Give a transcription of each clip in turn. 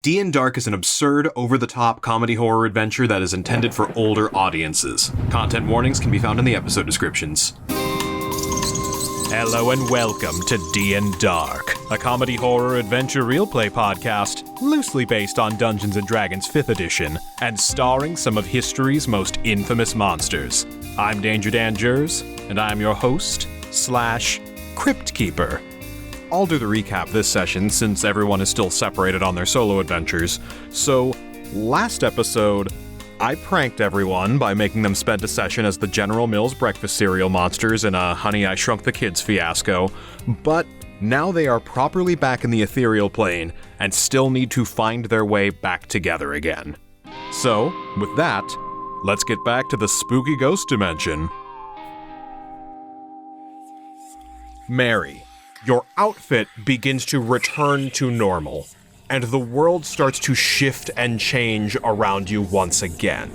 D&Dark is an absurd, over-the-top comedy horror adventure that is intended for older audiences. Content warnings can be found in the episode descriptions. Hello and welcome to D&Dark, a comedy horror adventure Realplay podcast loosely based on Dungeons & Dragons 5th edition and starring some of history's most infamous monsters. I'm Danger Dan Jerz, and I'm your host / Crypt Keeper. I'll do the recap this session since everyone is still separated on their solo adventures. So, last episode, I pranked everyone by making them spend a session as the General Mills breakfast cereal monsters in a Honey, I Shrunk the Kids fiasco, but now they are properly back in the Ethereal plane and still need to find their way back together again. So, with that, let's get back to the spooky ghost dimension. Mary. Your outfit begins to return to normal, and the world starts to shift and change around you once again.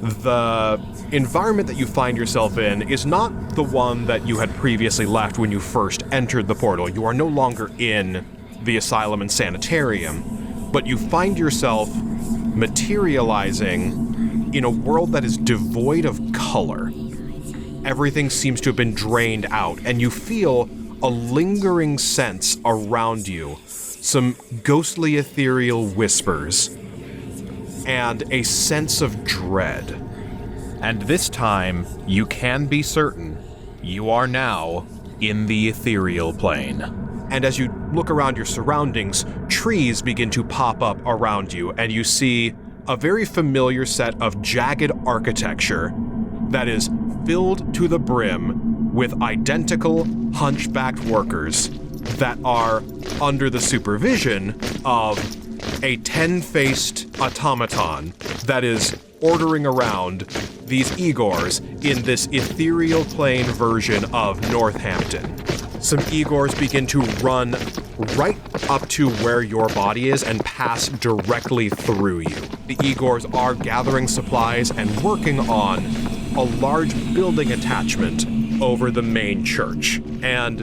The environment that you find yourself in is not the one that you had previously left when you first entered the portal. You are no longer in the asylum and sanitarium, but you find yourself materializing in a world that is devoid of color. Everything seems to have been drained out, and you feel a lingering sense around you, some ghostly ethereal whispers, and a sense of dread. And this time, you can be certain you are now in the ethereal plane. And as you look around your surroundings, trees begin to pop up around you, and you see a very familiar set of jagged architecture that is filled to the brim with identical hunchbacked workers that are under the supervision of a 10-faced automaton that is ordering around these Igors in this ethereal plane version of Northampton. Some Igors begin to run right up to where your body is and pass directly through you. The Igors are gathering supplies and working on a large building attachment over the main church, and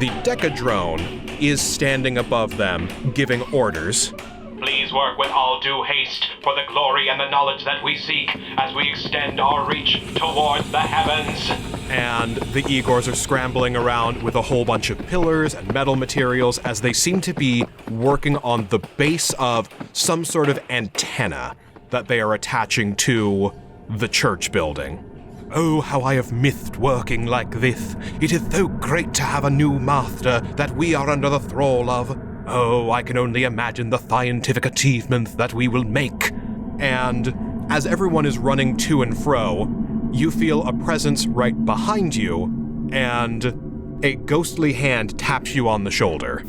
the Decadrone is standing above them, giving orders. Please work with all due haste for the glory and the knowledge that we seek as we extend our reach towards the heavens. And the Igors are scrambling around with a whole bunch of pillars and metal materials as they seem to be working on the base of some sort of antenna that they are attaching to the church building. Oh, how I have missed working like this. It is so great to have a new master that we are under the thrall of. Oh, I can only imagine the scientific achievements that we will make. And as everyone is running to and fro, you feel a presence right behind you, and a ghostly hand taps you on the shoulder.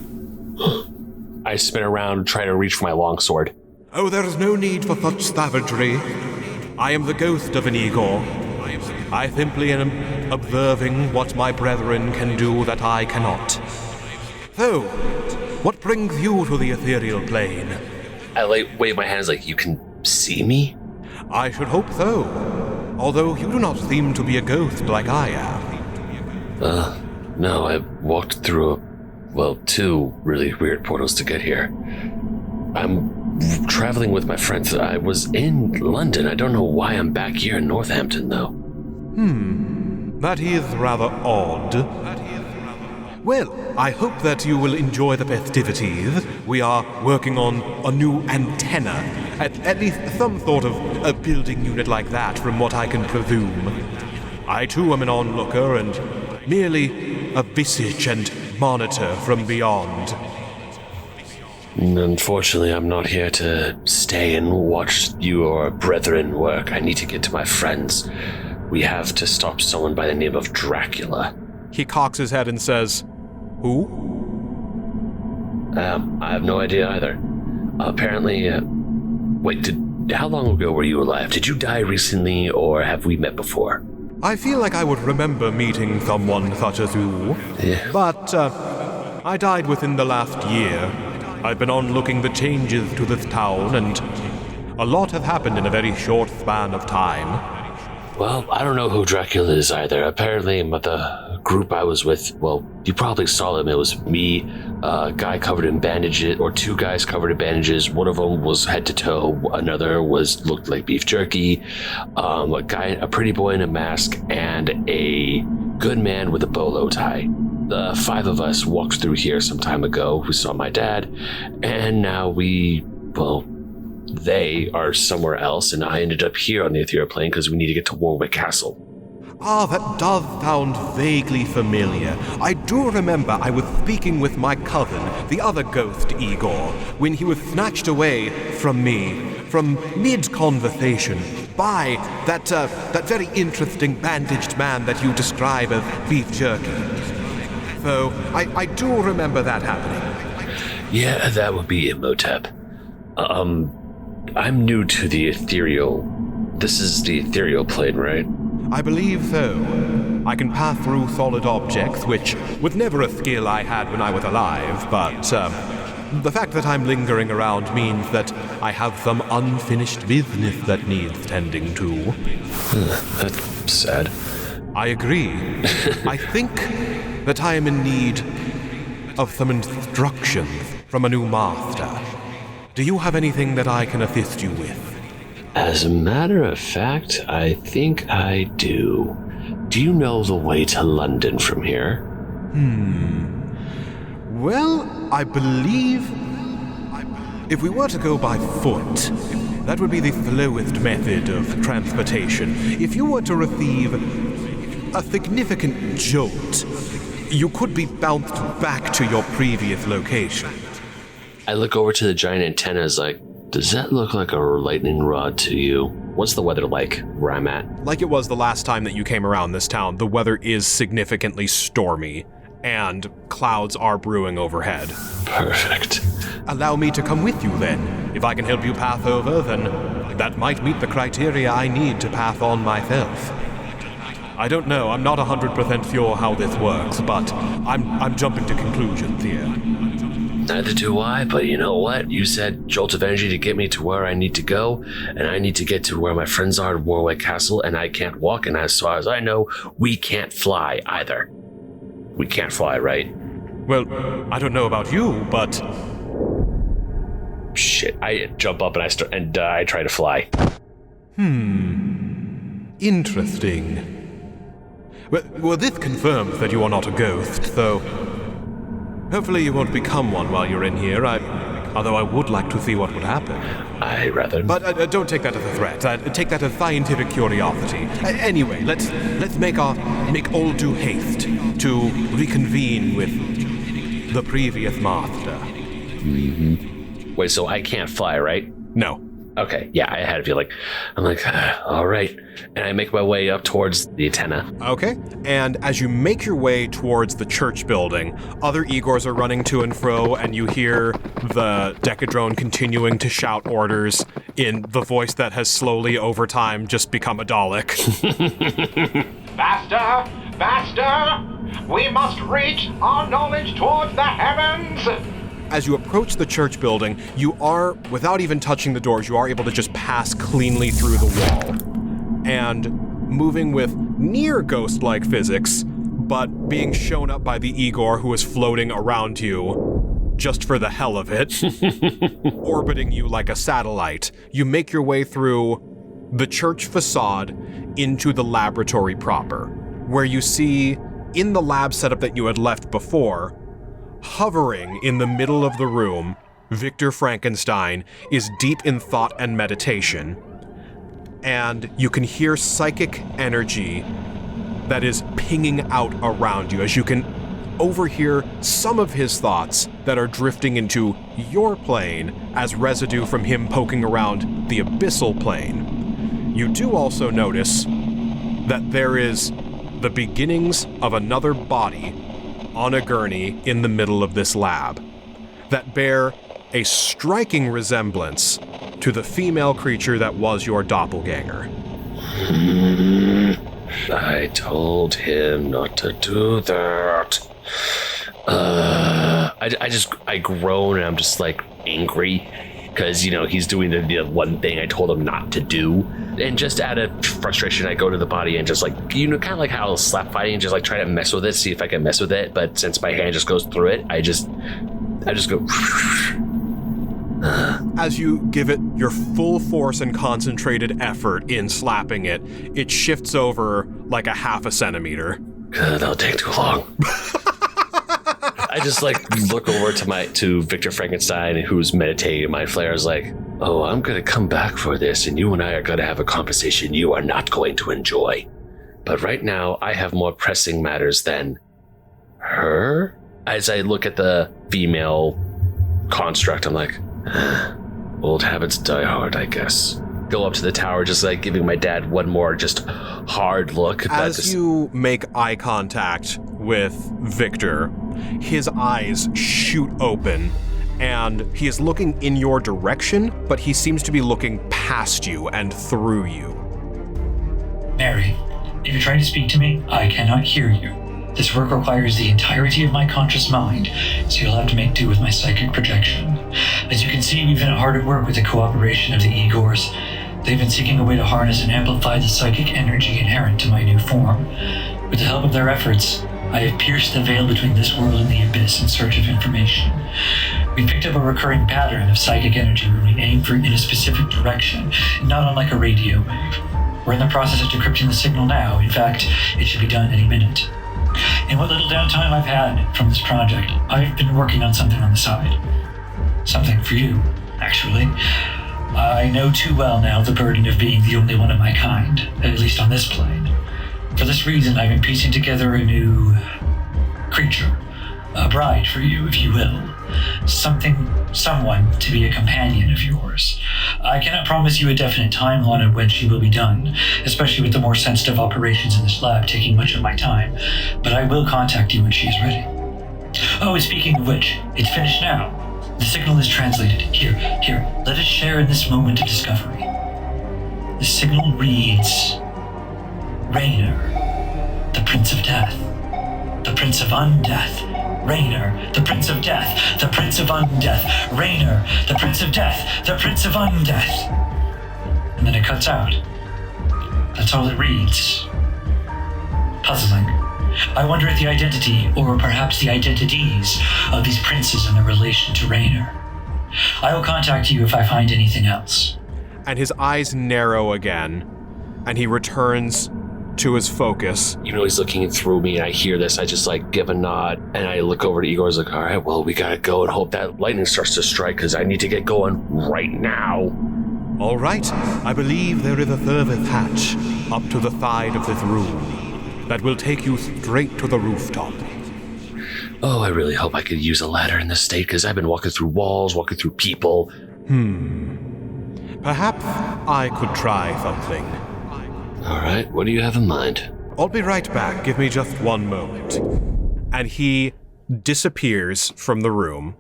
I spin around, try to reach for my longsword. Oh, there is no need for such savagery. I am the ghost of an Igor. I simply am observing what my brethren can do that I cannot. So, what brings you to the ethereal plane? I wave my hands like, you can see me? I should hope so. Although you do not seem to be a ghost like I am. No, I walked through two really weird portals to get here. I'm traveling with my friends. I was in London. I don't know why I'm back here in Northampton, though. That is rather odd. Well, I hope that you will enjoy the festivities. We are working on a new antenna, at least some sort of a building unit like that, from what I can presume. I too am an onlooker and merely a visage and monitor from beyond. Unfortunately, I'm not here to stay and watch your brethren work. I need to get to my friends. We have to stop someone by the name of Dracula. He cocks his head and says, Who? I have no idea either. Apparently, how long ago were you alive? Did you die recently, or have we met before? I feel like I would remember meeting someone such as you. Yeah. But, I died within the last year. I've been onlooking the changes to this town, and a lot have happened in a very short span of time. Well, I don't know who Dracula is either. Apparently, the group I was with, well, you probably saw them. It was me, a guy covered in bandages, or two guys covered in bandages. One of them was head to toe. Another looked like beef jerky. A pretty boy in a mask, and a good man with a bolo tie. The 5 of us walked through here some time ago. We saw my dad, and now they are somewhere else, and I ended up here on the Ethereal plane because we need to get to Warwick Castle. Ah, that does sound vaguely familiar. I do remember I was speaking with my cousin, the other ghost Igor, when he was snatched away from me, from mid-conversation, by that very interesting bandaged man that you describe as beef jerky. So, I do remember that happening. Yeah, that would be Imhotep. I'm new to the Ethereal. This is the Ethereal plane, right? I believe so. I can pass through solid objects, which was never a skill I had when I was alive, but the fact that I'm lingering around means that I have some unfinished business that needs tending to. That's sad. I agree. I think that I am in need of some instructions from a new master. Do you have anything that I can assist you with? As a matter of fact, I think I do. Do you know the way to London from here? Well, I believe if we were to go by foot, that would be the slowest method of transportation. If you were to receive a significant jolt, you could be bounced back to your previous location. I look over to the giant antennas like, does that look like a lightning rod to you? What's the weather like where I'm at? Like it was the last time that you came around this town, the weather is significantly stormy, and clouds are brewing overhead. Perfect. Allow me to come with you then. If I can help you pass over, then that might meet the criteria I need to pass on myself. I don't know, I'm not 100% sure how this works, but I'm jumping to conclusions here. Neither do I, but you know what? You said jolt of energy to get me to where I need to go, and I need to get to where my friends are at Warwick Castle, and I can't walk, and as far as I know, we can't fly either. We can't fly, right? Well, I don't know about you, but... Shit, I jump up and I try to fly. Interesting. Well, this confirms that you are not a ghost, so... Hopefully you won't become one while you're in here, although I would like to see what would happen. I rather... But don't take that as a threat. Take that as scientific curiosity. Anyway, let's make all due haste to reconvene with the previous master. Wait, so I can't fly, right? No. Okay, yeah, I had a feeling. I'm like, all right. And I make my way up towards the antenna. Okay, and as you make your way towards the church building, other Igors are running to and fro, and you hear the Decadrone continuing to shout orders in the voice that has slowly, over time, just become a Dalek. Faster! Faster! We must reach our knowledge towards the heavens! As you approach the church building, you are, without even touching the doors, you are able to just pass cleanly through the wall. And moving with near ghost-like physics, but being shown up by the Igor who is floating around you, just for the hell of it, orbiting you like a satellite, you make your way through the church facade into the laboratory proper, where you see, in the lab setup that you had left before, hovering in the middle of the room, Victor Frankenstein is deep in thought and meditation, and you can hear psychic energy that is pinging out around you as you can overhear some of his thoughts that are drifting into your plane as residue from him poking around the abyssal plane. You do also notice that there is the beginnings of another body on a gurney in the middle of this lab that bear a striking resemblance to the female creature that was your doppelganger. I told him not to do that. I groan and I'm just like angry. because, he's doing the one thing I told him not to do. And just out of frustration, I go to the body and just kind of like how slap fighting, just try to mess with it, see if I can mess with it. But since my hand just goes through it, I just go. As you give it your full force and concentrated effort in slapping it, it shifts over like a half a centimeter. That'll take too long. I just look over to Victor Frankenstein, who's meditating. My flare is oh, I'm gonna come back for this, and you and I are gonna have a conversation you are not going to enjoy. But right now, I have more pressing matters than her. As I look at the female construct, I'm old habits die hard, I guess. Go up to the tower, just giving my dad one more just hard look. As you make eye contact with Victor, his eyes shoot open, and he is looking in your direction, but he seems to be looking past you and through you. Mary, if you're trying to speak to me, I cannot hear you. This work requires the entirety of my conscious mind, so you'll have to make do with my psychic projection. As you can see, we've been hard at work with the cooperation of the Igors. They've been seeking a way to harness and amplify the psychic energy inherent to my new form. With the help of their efforts, I have pierced the veil between this world and the abyss in search of information. We picked up a recurring pattern of psychic energy when we aim in a specific direction, not unlike a radio wave. We're in the process of decrypting the signal now. In fact, it should be done any minute. In what little downtime I've had from this project, I've been working on something on the side. Something for you, actually. I know too well now the burden of being the only one of my kind, at least on this plane. For this reason, I've been piecing together a new creature. A bride for you, if you will. Someone to be a companion of yours. I cannot promise you a definite timeline of when she will be done, especially with the more sensitive operations in this lab taking much of my time, but I will contact you when she is ready. Oh, and speaking of which, it's finished now. The signal is translated. Here, let us share in this moment of discovery. The signal reads, Raynor, the Prince of Death, the Prince of Undeath, Raynor, the Prince of Death, the Prince of Undeath, Raynor, the Prince of Death, the Prince of Undeath. And then it cuts out. That's all it reads. Puzzling. I wonder at the identity, or perhaps the identities, of these princes and their relation to Raynor. I will contact you if I find anything else. And his eyes narrow again, and he returns to his focus. He's looking through me, and I hear this. I just give a nod, and I look over to Igor. All right, well, we gotta go and hope that lightning starts to strike, because I need to get going right now. All right, I believe there is a furthest hatch up to the side of this room that will take you straight to the rooftop. Oh, I really hope I could use a ladder in this state, because I've been walking through walls, walking through people. Perhaps I could try something. All right, what do you have in mind? I'll be right back. Give me just one moment. And he disappears from the room,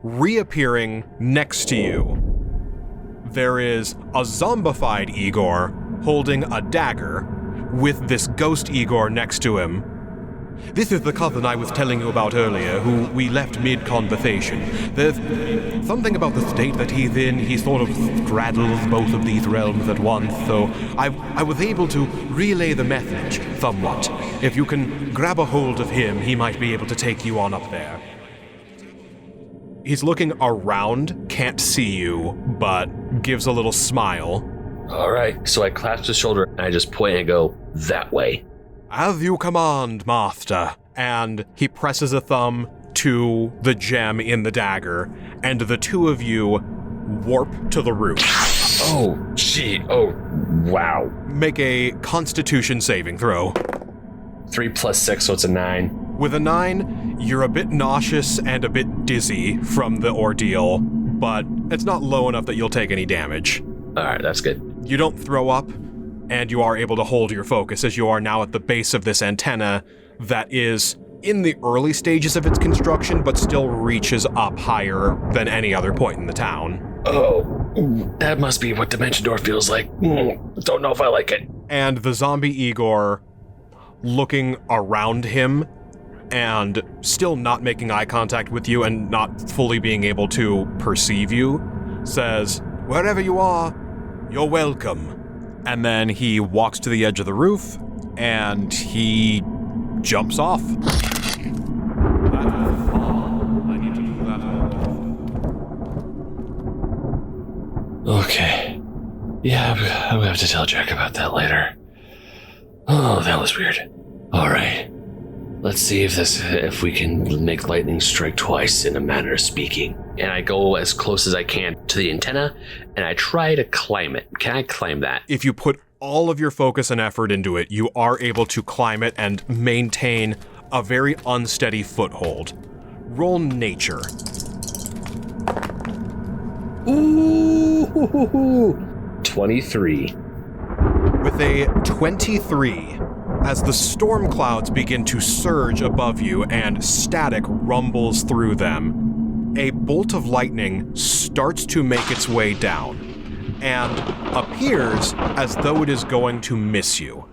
reappearing next to you. There is a zombified Igor holding a dagger with this ghost Igor next to him. This is the cousin I was telling you about earlier, who we left mid-conversation. There's something about the state that he's in. He sort of straddles both of these realms at once, so I was able to relay the message somewhat. If you can grab a hold of him, he might be able to take you on up there. He's looking around, can't see you, but gives a little smile. All right, so I clasp his shoulder, and I just point and go, that way. As you command, master. And he presses a thumb to the gem in the dagger, and the two of you warp to the roof. Oh, gee. Oh, wow. Make a Constitution saving throw. 3 + 6, so it's a 9. With a 9, you're a bit nauseous and a bit dizzy from the ordeal, but it's not low enough that you'll take any damage. All right, that's good. You don't throw up, and you are able to hold your focus as you are now at the base of this antenna that is in the early stages of its construction, but still reaches up higher than any other point in the town. Oh, that must be what Dimension Door feels like. Don't know if I like it. And the zombie Igor, looking around him and still not making eye contact with you and not fully being able to perceive you, says, "Wherever you are, you're welcome." And then he walks to the edge of the roof, and he jumps off. Okay. Yeah, I'm gonna have to tell Jack about that later. Oh, that was weird. Alright. Let's see if we can make lightning strike twice in a manner of speaking. And I go as close as I can to the antenna, and I try to climb it. Can I climb that? If you put all of your focus and effort into it, you are able to climb it and maintain a very unsteady foothold. Roll nature. Ooh, 23. With a 23, as the storm clouds begin to surge above you and static rumbles through them, a bolt of lightning starts to make its way down and appears as though it is going to miss you.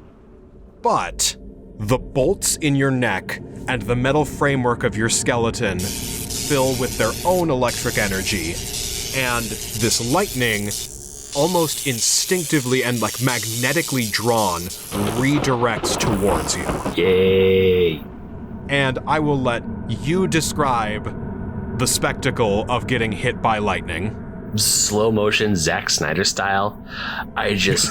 But the bolts in your neck and the metal framework of your skeleton fill with their own electric energy, and this lightning, almost instinctively and like magnetically drawn, redirects towards you. Yay! And I will let you describe the spectacle of getting hit by lightning. Slow motion, Zack Snyder style. I just...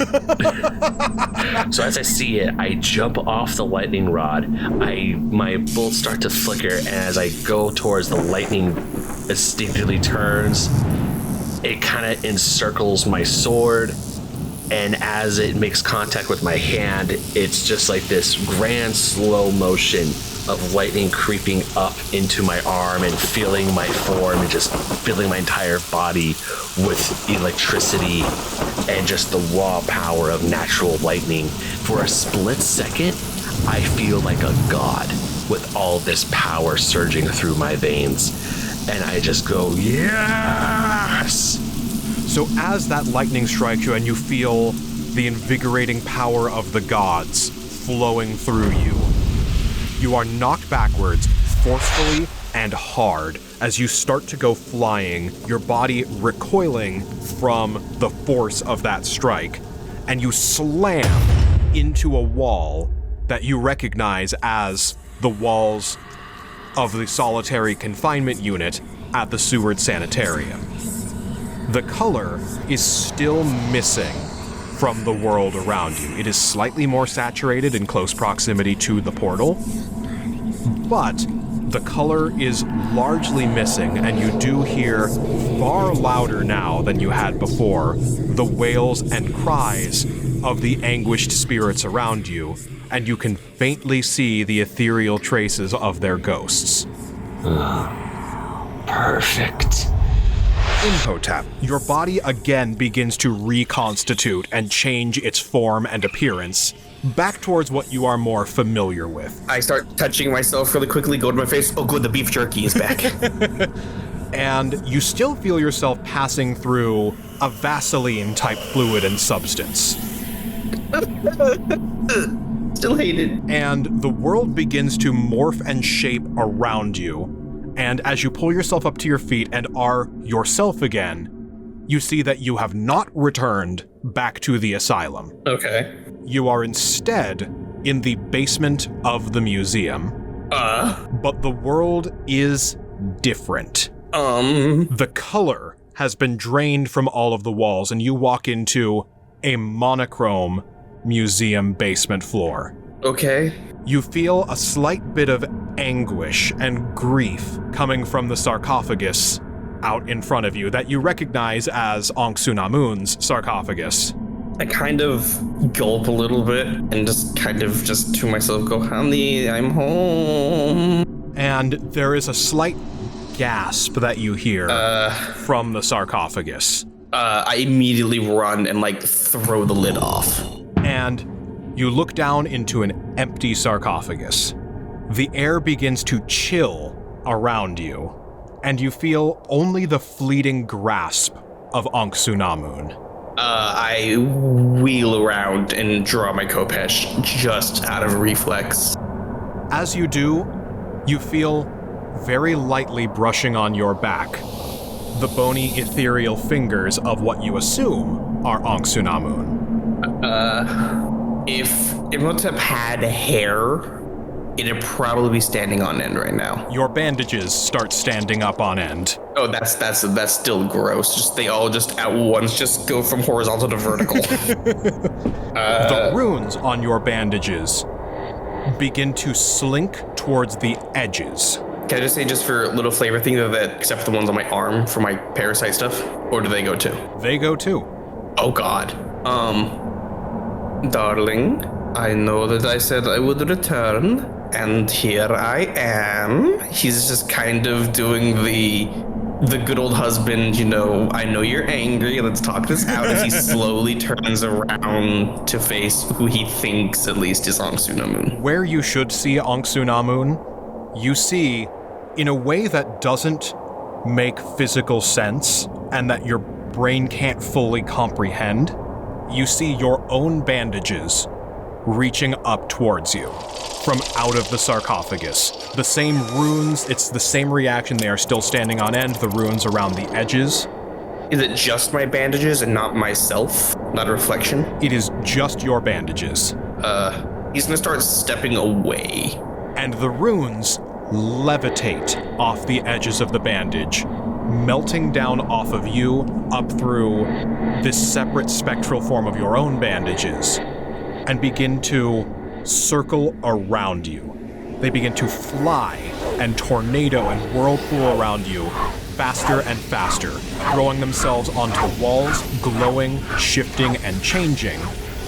So as I see it, I jump off the lightning rod. My bullets start to flicker, and as I go towards the lightning, instinctively turns. It kind of encircles my sword, and as it makes contact with my hand, it's just like this grand slow motion of lightning creeping up into my arm and filling my form and just filling my entire body with electricity and just the raw power of natural lightning. For a split second, I feel like a god with all this power surging through my veins. And I just go, yes! So as that lightning strikes you and you feel the invigorating power of the gods flowing through you, you are knocked backwards forcefully and hard as you start to go flying, your body recoiling from the force of that strike, and you slam into a wall that you recognize as the walls of the solitary confinement unit at the Wyrd Sanitarium. The color is still missing from the world around you. It is slightly more saturated in close proximity to the portal, but the color is largely missing, and you do hear far louder now than you had before the wails and cries of the anguished spirits around you, and you can faintly see the ethereal traces of their ghosts. Perfect. Imhotep, your body again begins to reconstitute and change its form and appearance back towards what you are more familiar with. I start touching myself really quickly, go to my face. Oh good, the beef jerky is back. And you still feel yourself passing through a Vaseline-type fluid and substance. Still hate it. And the world begins to morph and shape around you. And as you pull yourself up to your feet and are yourself again, you see that you have not returned back to the asylum. Okay. You are instead in the basement of the museum. But the world is different. The color has been drained from all of the walls, and you walk into a monochrome museum basement floor. Okay. You feel a slight bit of anguish and grief coming from the sarcophagus out in front of you that you recognize as Ankh-Sunamun's sarcophagus. I kind of gulp a little bit and just to myself go, honey, I'm home. And there is a slight gasp that you hear from the sarcophagus. I immediately run and throw the lid off. And you look down into an empty sarcophagus. The air begins to chill around you, and you feel only the fleeting grasp of Ankh-Sunamun. I wheel around and draw my Khopesh just out of reflex. As you do, you feel very lightly brushing on your back the bony ethereal fingers of what you assume are Anck-su-namun. If Imhotep had hair, it'd probably be standing on end right now. Your bandages start standing up on end. Oh, that's still gross. They all just at once just go from horizontal to vertical. The runes on your bandages begin to slink towards the edges. Can I just say, just for a little flavor thing, that except for the ones on my arm for my parasite stuff, or do they go too? They go too. Oh God. Darling, I know that I said I would return, and here I am. He's just kind of doing the good old husband, I know you're angry, let's talk this out, as he slowly turns around to face who he thinks at least is Anck-su-namun. Where you should see Anck-su-namun, you see, in a way that doesn't make physical sense and that your brain can't fully comprehend, you see your own bandages reaching up towards you from out of the sarcophagus. The same runes, it's the same reaction, they are still standing on end, the runes around the edges. Is it just my bandages and not myself? Not a reflection? It is just your bandages. He's gonna start stepping away. And the runes levitate off the edges of the bandage, melting down off of you up through this separate spectral form of your own bandages, and begin to circle around you. They begin to fly and tornado and whirlpool around you faster and faster, throwing themselves onto walls, glowing, shifting, and changing.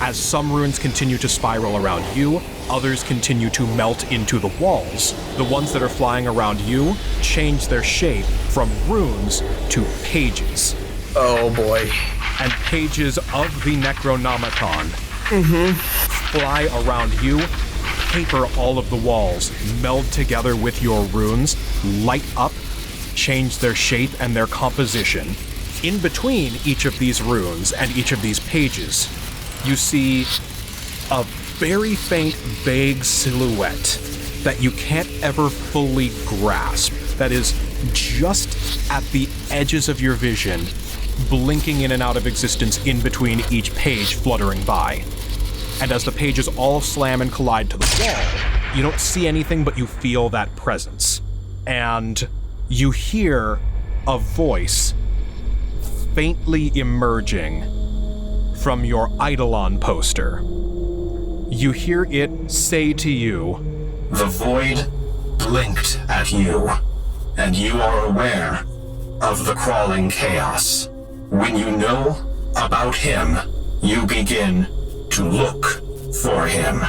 As some runes continue to spiral around you, others continue to melt into the walls. The ones that are flying around you change their shape from runes to pages. Oh boy. And pages of the Necronomicon fly around you, paper all of the walls, meld together with your runes, light up, change their shape and their composition. In between each of these runes and each of these pages, you see a very faint, vague silhouette that you can't ever fully grasp, that is just at the edges of your vision, blinking in and out of existence in between each page fluttering by. And as the pages all slam and collide to the wall, you don't see anything, but you feel that presence. And you hear a voice faintly emerging from your Eidolon poster. You hear it say to you, "The void blinked at you, and you are aware of the crawling chaos. When you know about him, you begin to look for him."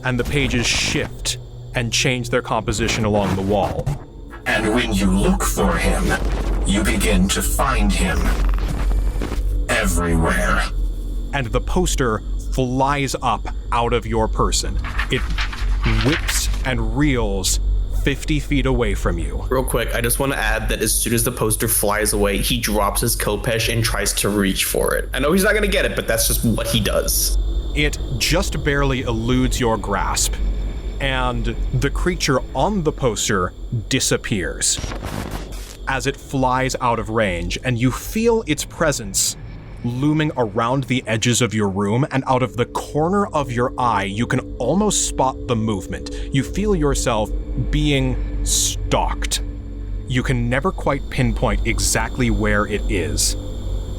And the pages shift and change their composition along the wall. "And when you look for him, you begin to find him everywhere." And the poster flies up out of your person. It whips and reels 50 feet away from you. Real quick, I just want to add that as soon as the poster flies away, he drops his Kopesh and tries to reach for it. I know he's not going to get it, but that's just what he does. It just barely eludes your grasp, and the creature on the poster disappears as it flies out of range, and you feel its presence looming around the edges of your room, and out of the corner of your eye, you can almost spot the movement. You feel yourself being stalked. You can never quite pinpoint exactly where it is.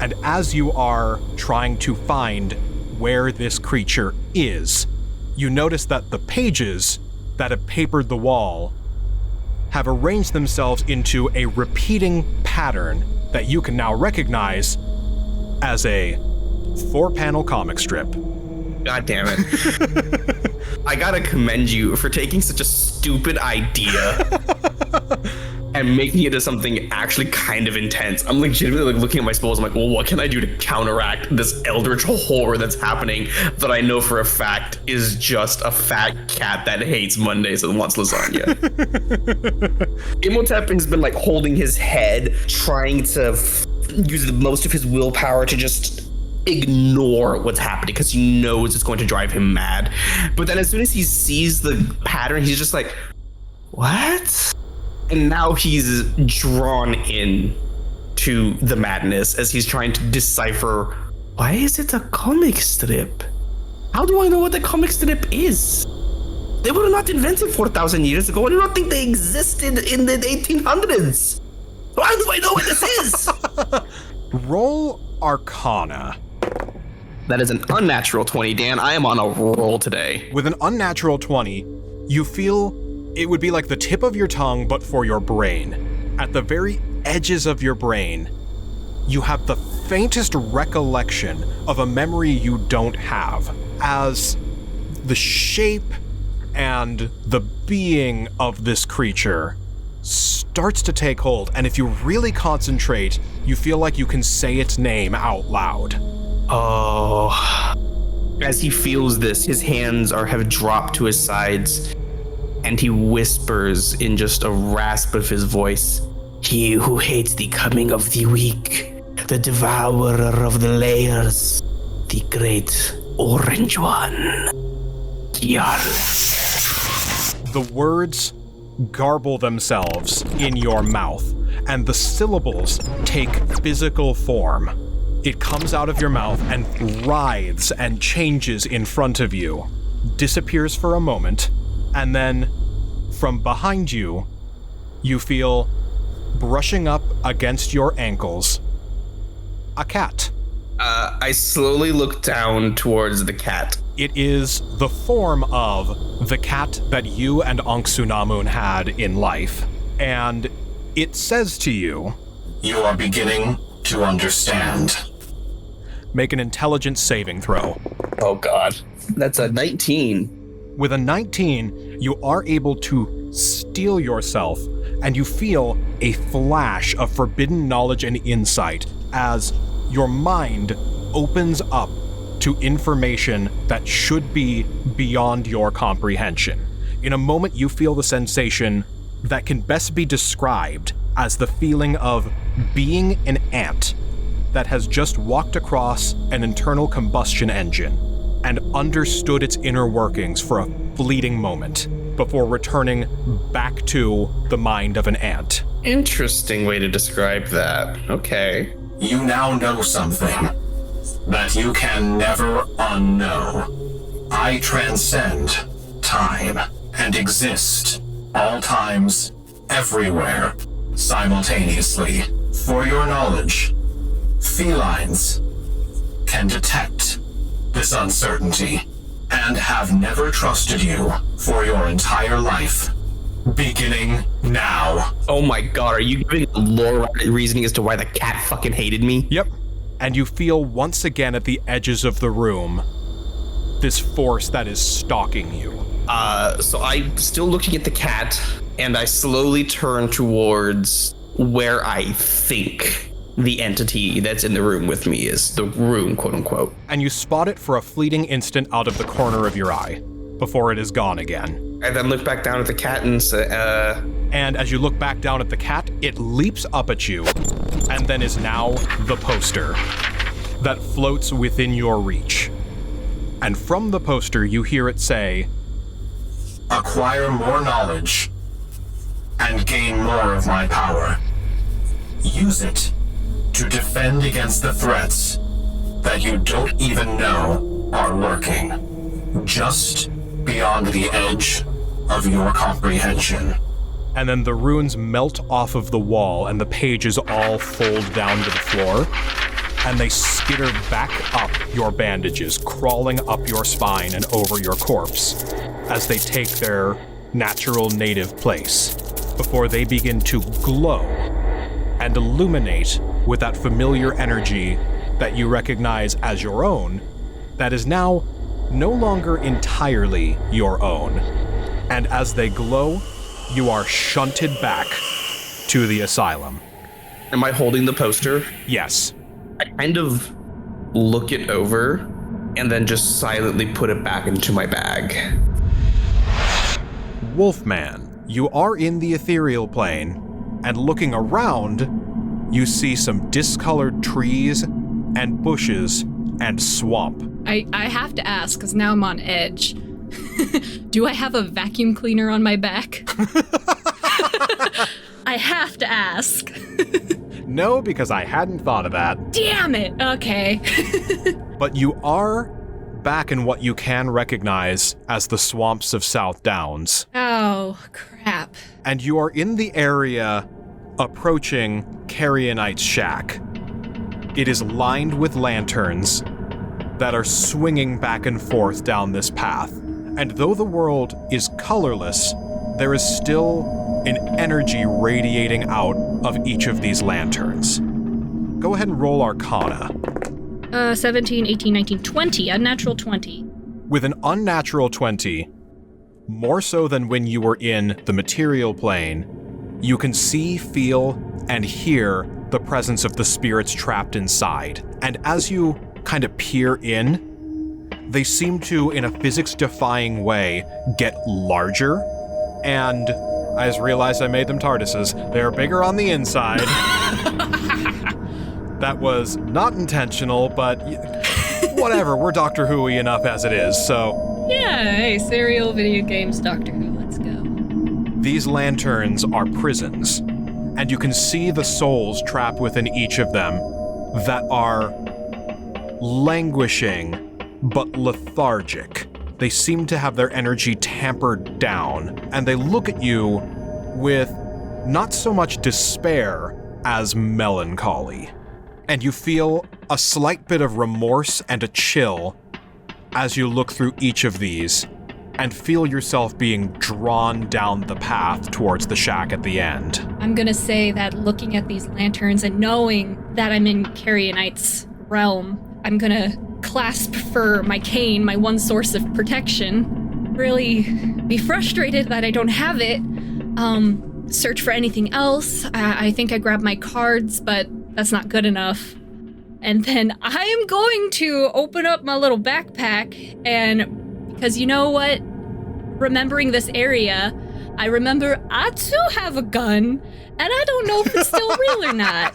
And as you are trying to find where this creature is, you notice that the pages that have papered the wall have arranged themselves into a repeating pattern that you can now recognize as a 4-panel comic strip. God damn it. I gotta commend you for taking such a stupid idea and making it into something actually kind of intense. I'm legitimately looking at my spells. I'm like, well, what can I do to counteract this eldritch horror that's happening that I know for a fact is just a fat cat that hates Mondays and wants lasagna? Imhotep has been like holding his head, trying to use most of his willpower to just ignore what's happening because he knows it's going to drive him mad. But then as soon as he sees the pattern, he's just like, what? And now he's drawn in to the madness as he's trying to decipher, why is it a comic strip? How do I know what a comic strip is? They were not invented 4,000 years ago. I do not think they existed in the 1800s. Why do I know what this is? Roll Arcana. That is an unnatural 20, Dan. I am on a roll today. With an unnatural 20, you feel it would be like the tip of your tongue, but for your brain. At the very edges of your brain, you have the faintest recollection of a memory you don't have, as the shape and the being of this creature starts to take hold, and if you really concentrate, you feel like you can say its name out loud. Oh. As he feels this, his hands have dropped to his sides, and he whispers in just a rasp of his voice, "He who hates the coming of the weak, the devourer of the layers, the great orange one, Jarl." The words garble themselves in your mouth, and the syllables take physical form. It comes out of your mouth and writhes and changes in front of you, disappears for a moment, and then from behind you, you feel brushing up against your ankles a cat. I slowly look down towards the cat. It is the form of the cat that you and Anksunamun had in life, and it says to you, You are beginning to understand. make an intelligence saving throw. Oh god. That's a 19. With a 19, you are able to steel yourself, and you feel a flash of forbidden knowledge and insight as your mind opens up to information that should be beyond your comprehension. In a moment, you feel the sensation that can best be described as the feeling of being an ant that has just walked across an internal combustion engine and understood its inner workings for a fleeting moment before returning back to the mind of an ant. Interesting way to describe that. Okay. You now know something that you can never unknow. I transcend time and exist all times, everywhere, simultaneously. For your knowledge, felines can detect this uncertainty and have never trusted you for your entire life. Beginning now. Oh my god, are you giving lore reasoning as to why the cat fucking hated me? Yep. And you feel once again at the edges of the room this force that is stalking you. So I'm still looking at the cat, and I slowly turn towards where I think the entity that's in the room with me is. The room, quote unquote. And you spot it for a fleeting instant out of the corner of your eye, before it is gone again. I then look back down at the cat and say, And as you look back down at the cat, it leaps up at you, and then is now the poster that floats within your reach. And from the poster, you hear it say, Acquire more knowledge and gain more of my power. Use it to defend against the threats that you don't even know are lurking, just beyond the edge of your comprehension. and then the runes melt off of the wall and the pages all fold down to the floor, and they skitter back up your bandages, crawling up your spine and over your corpse as they take their natural native place, before they begin to glow and illuminate with that familiar energy that you recognize as your own, that is now no longer entirely your own. And as they glow, you are shunted back to the asylum. Am I holding the poster? Yes. I kind of look it over and then just silently put it back into my bag. Wolfman, you are in the ethereal plane, and looking around, you see some discolored trees and bushes and swamp. I have to ask, because now I'm on edge. Do I have a vacuum cleaner on my back? I have to ask. No, because I hadn't thought of that. Damn it! Okay. But you are back in what you can recognize as the swamps of South Downs. Oh, crap. And you are in the area approaching Carrionite's shack. It is lined with lanterns that are swinging back and forth down this path. And though the world is colorless, there is still an energy radiating out of each of these lanterns. Go ahead and roll Arcana. 17, 18, 19, 20. Unnatural 20. With an unnatural 20, more so than when you were in the material plane, you can see, feel, and hear the presence of the spirits trapped inside. And as you kind of peer in, they seem to, in a physics-defying way, get larger. And I just realized I made them TARDISes. They're bigger on the inside. That was not intentional, but whatever. We're Doctor Who-y enough as it is, so... Yeah, hey, serial video games, Doctor Who, let's go. These lanterns are prisons, and you can see the souls trapped within each of them that are languishing but lethargic. They seem to have their energy tampered down, and they look at you with not so much despair as melancholy. And you feel a slight bit of remorse and a chill as you look through each of these and feel yourself being drawn down the path towards the shack at the end. I'm gonna say that looking at these lanterns and knowing that I'm in Carrionite's realm, I'm gonna clasp for my cane, my one source of protection, really be frustrated that I don't have it, search for anything else. I think I grabbed my cards, but that's not good enough. And then I am going to open up my little backpack, and because you know what? Remembering this area, I remember I too have a gun, and I don't know if it's still real or not.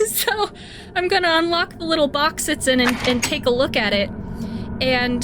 So I'm gonna unlock the little box it's in and take a look at it. And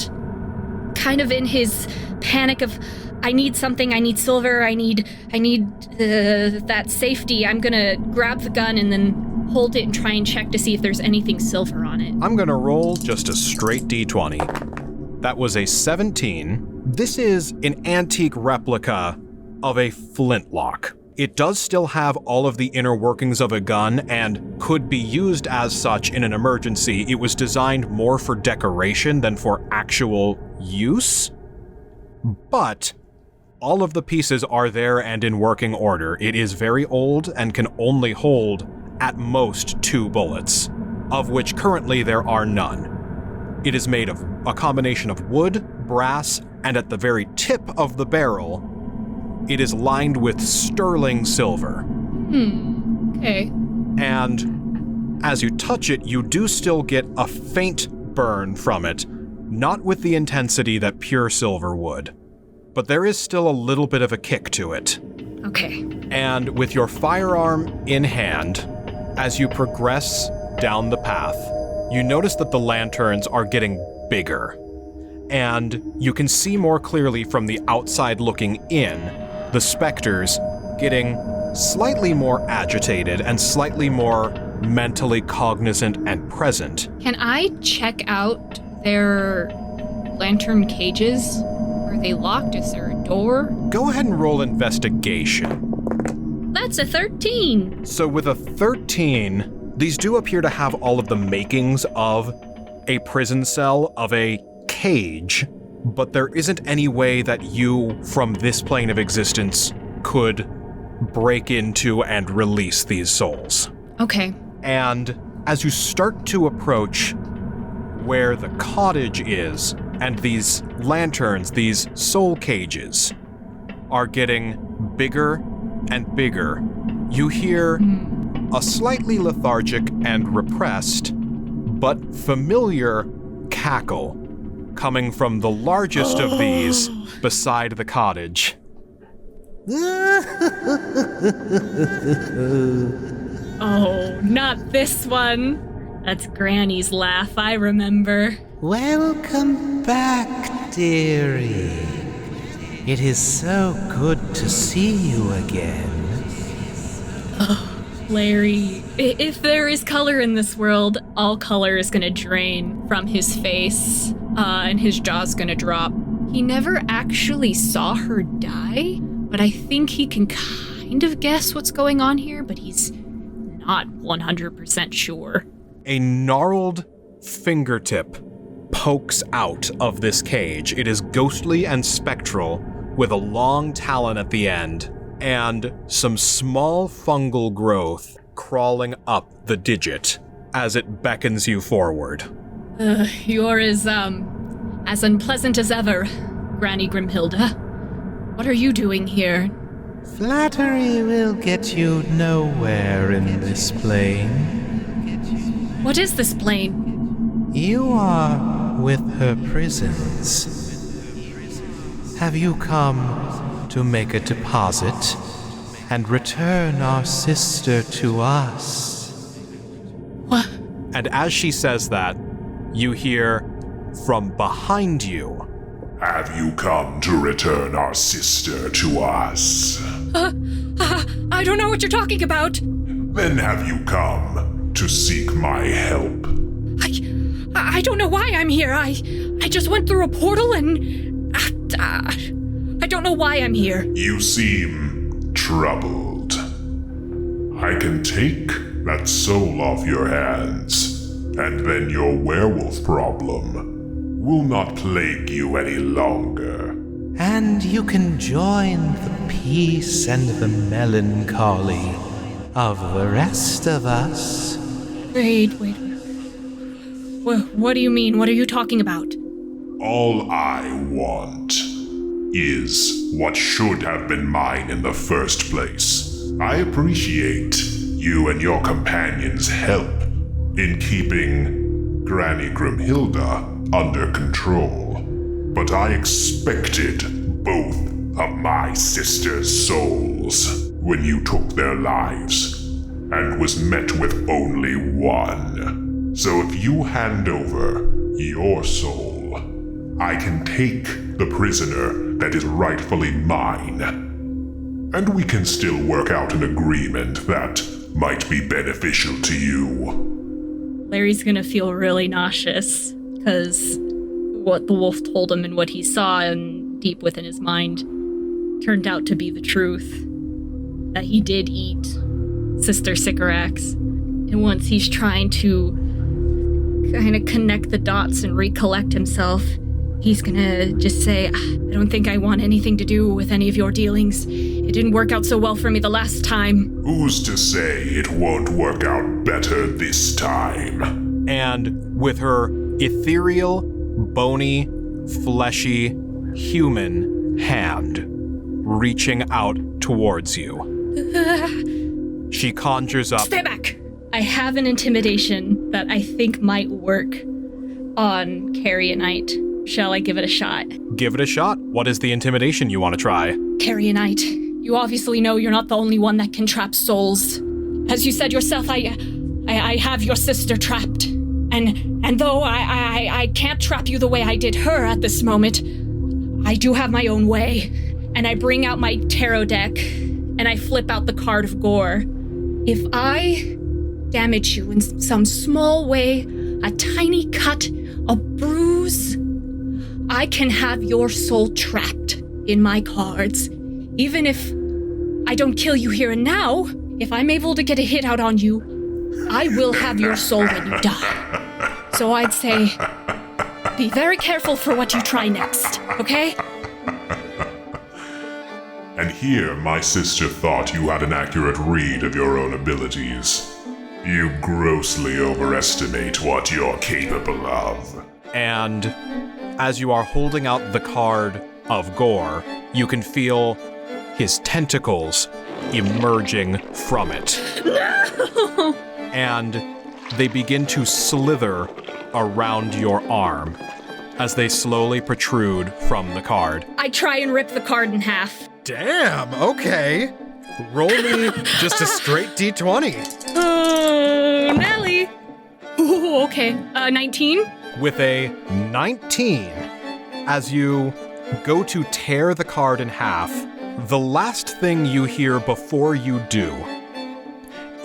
kind of in his panic of, I need something, I need silver, I need that safety, I'm gonna grab the gun and then hold it and try and check to see if there's anything silver on it. I'm gonna roll just a straight d20. That was a 17. This is an antique replica of a flintlock. It does still have all of the inner workings of a gun and could be used as such in an emergency. It was designed more for decoration than for actual use. But all of the pieces are there and in working order. It is very old and can only hold at most 2 bullets, of which currently there are none. It is made of a combination of wood, brass, and at the very tip of the barrel, it is lined with sterling silver. Okay. And as you touch it, you do still get a faint burn from it, not with the intensity that pure silver would. But there is still a little bit of a kick to it. Okay. And with your firearm in hand, as you progress down the path, you notice that the lanterns are getting bigger. And you can see more clearly from the outside looking in, the specters getting slightly more agitated and slightly more mentally cognizant and present. Can I check out their lantern cages? Are they locked? Is there a door? Go ahead and roll investigation. That's a 13. So with a 13, these do appear to have all of the makings of a prison cell, of a cage, but there isn't any way that you, from this plane of existence, could break into and release these souls. Okay. And as you start to approach where the cottage is, and these lanterns, these soul cages, are getting bigger and bigger, you hear a slightly lethargic and repressed, but familiar cackle coming from the largest of these beside the cottage. Oh, not this one. That's Granny's laugh, I remember. Welcome back, dearie. It is so good to see you again. Larry, if there is color in this world, all color is gonna drain from his face, and his jaw's gonna drop. He never actually saw her die, but I think he can kind of guess what's going on here, but he's not 100% sure. A gnarled fingertip pokes out of this cage. It is ghostly and spectral, with a long talon at the end, and some small fungal growth crawling up the digit as it beckons you forward. You're as unpleasant as ever, Granny Grimhilda. What are you doing here? Flattery will get you nowhere in this plane. What is this plane? You are with her prisons. Have you come to make a deposit and return our sister to us? What? And as she says that, you hear from behind you. Have you come to return our sister to us? I don't know what you're talking about. Then have you come to seek my help? I don't know why I'm here. I just went through a portal and I don't know why I'm here. You seem troubled. I can take that soul off your hands, and then your werewolf problem will not plague you any longer. And you can join the peace and the melancholy of the rest of us. Wait. What do you mean? What are you talking about? All I want is what should have been mine in the first place. I appreciate you and your companions' help in keeping Granny Grimhilda under control, but I expected both of my sister's souls when you took their lives, and was met with only one. So if you hand over your soul, I can take the prisoner that is rightfully mine, and we can still work out an agreement that might be beneficial to you. Larry's gonna feel really nauseous, because what the wolf told him and what he saw and deep within his mind turned out to be the truth. That he did eat Sister Sycorax. And once he's trying to kind of connect the dots and recollect himself, he's gonna just say, I don't think I want anything to do with any of your dealings. It didn't work out so well for me the last time. Who's to say it won't work out better this time? And with her ethereal, bony, fleshy, human hand reaching out towards you, she conjures up... Stay back! I have an intimidation that I think might work on Carrionite. Shall I give it a shot? Give it a shot. What is the intimidation you want to try? Carrionite, you obviously know you're not the only one that can trap souls. As you said yourself, I have your sister trapped. And though I can't trap you the way I did her at this moment, I do have my own way. And I bring out my tarot deck, and I flip out the card of gore. If I damage you in some small way, a tiny cut, a bruise, I can have your soul trapped in my cards. Even if I don't kill you here and now, if I'm able to get a hit out on you, I will have your soul when you die. So I'd say, be very careful for what you try next, okay? And here my sister thought you had an accurate read of your own abilities. You grossly overestimate what you're capable of. And as you are holding out the card of gore, you can feel his tentacles emerging from it. No! And they begin to slither around your arm as they slowly protrude from the card. I try and rip the card in half. Damn, okay. Roll me just a straight D20. Oh, Nelly. Ooh, okay. 19? With a 19, as you go to tear the card in half, the last thing you hear before you do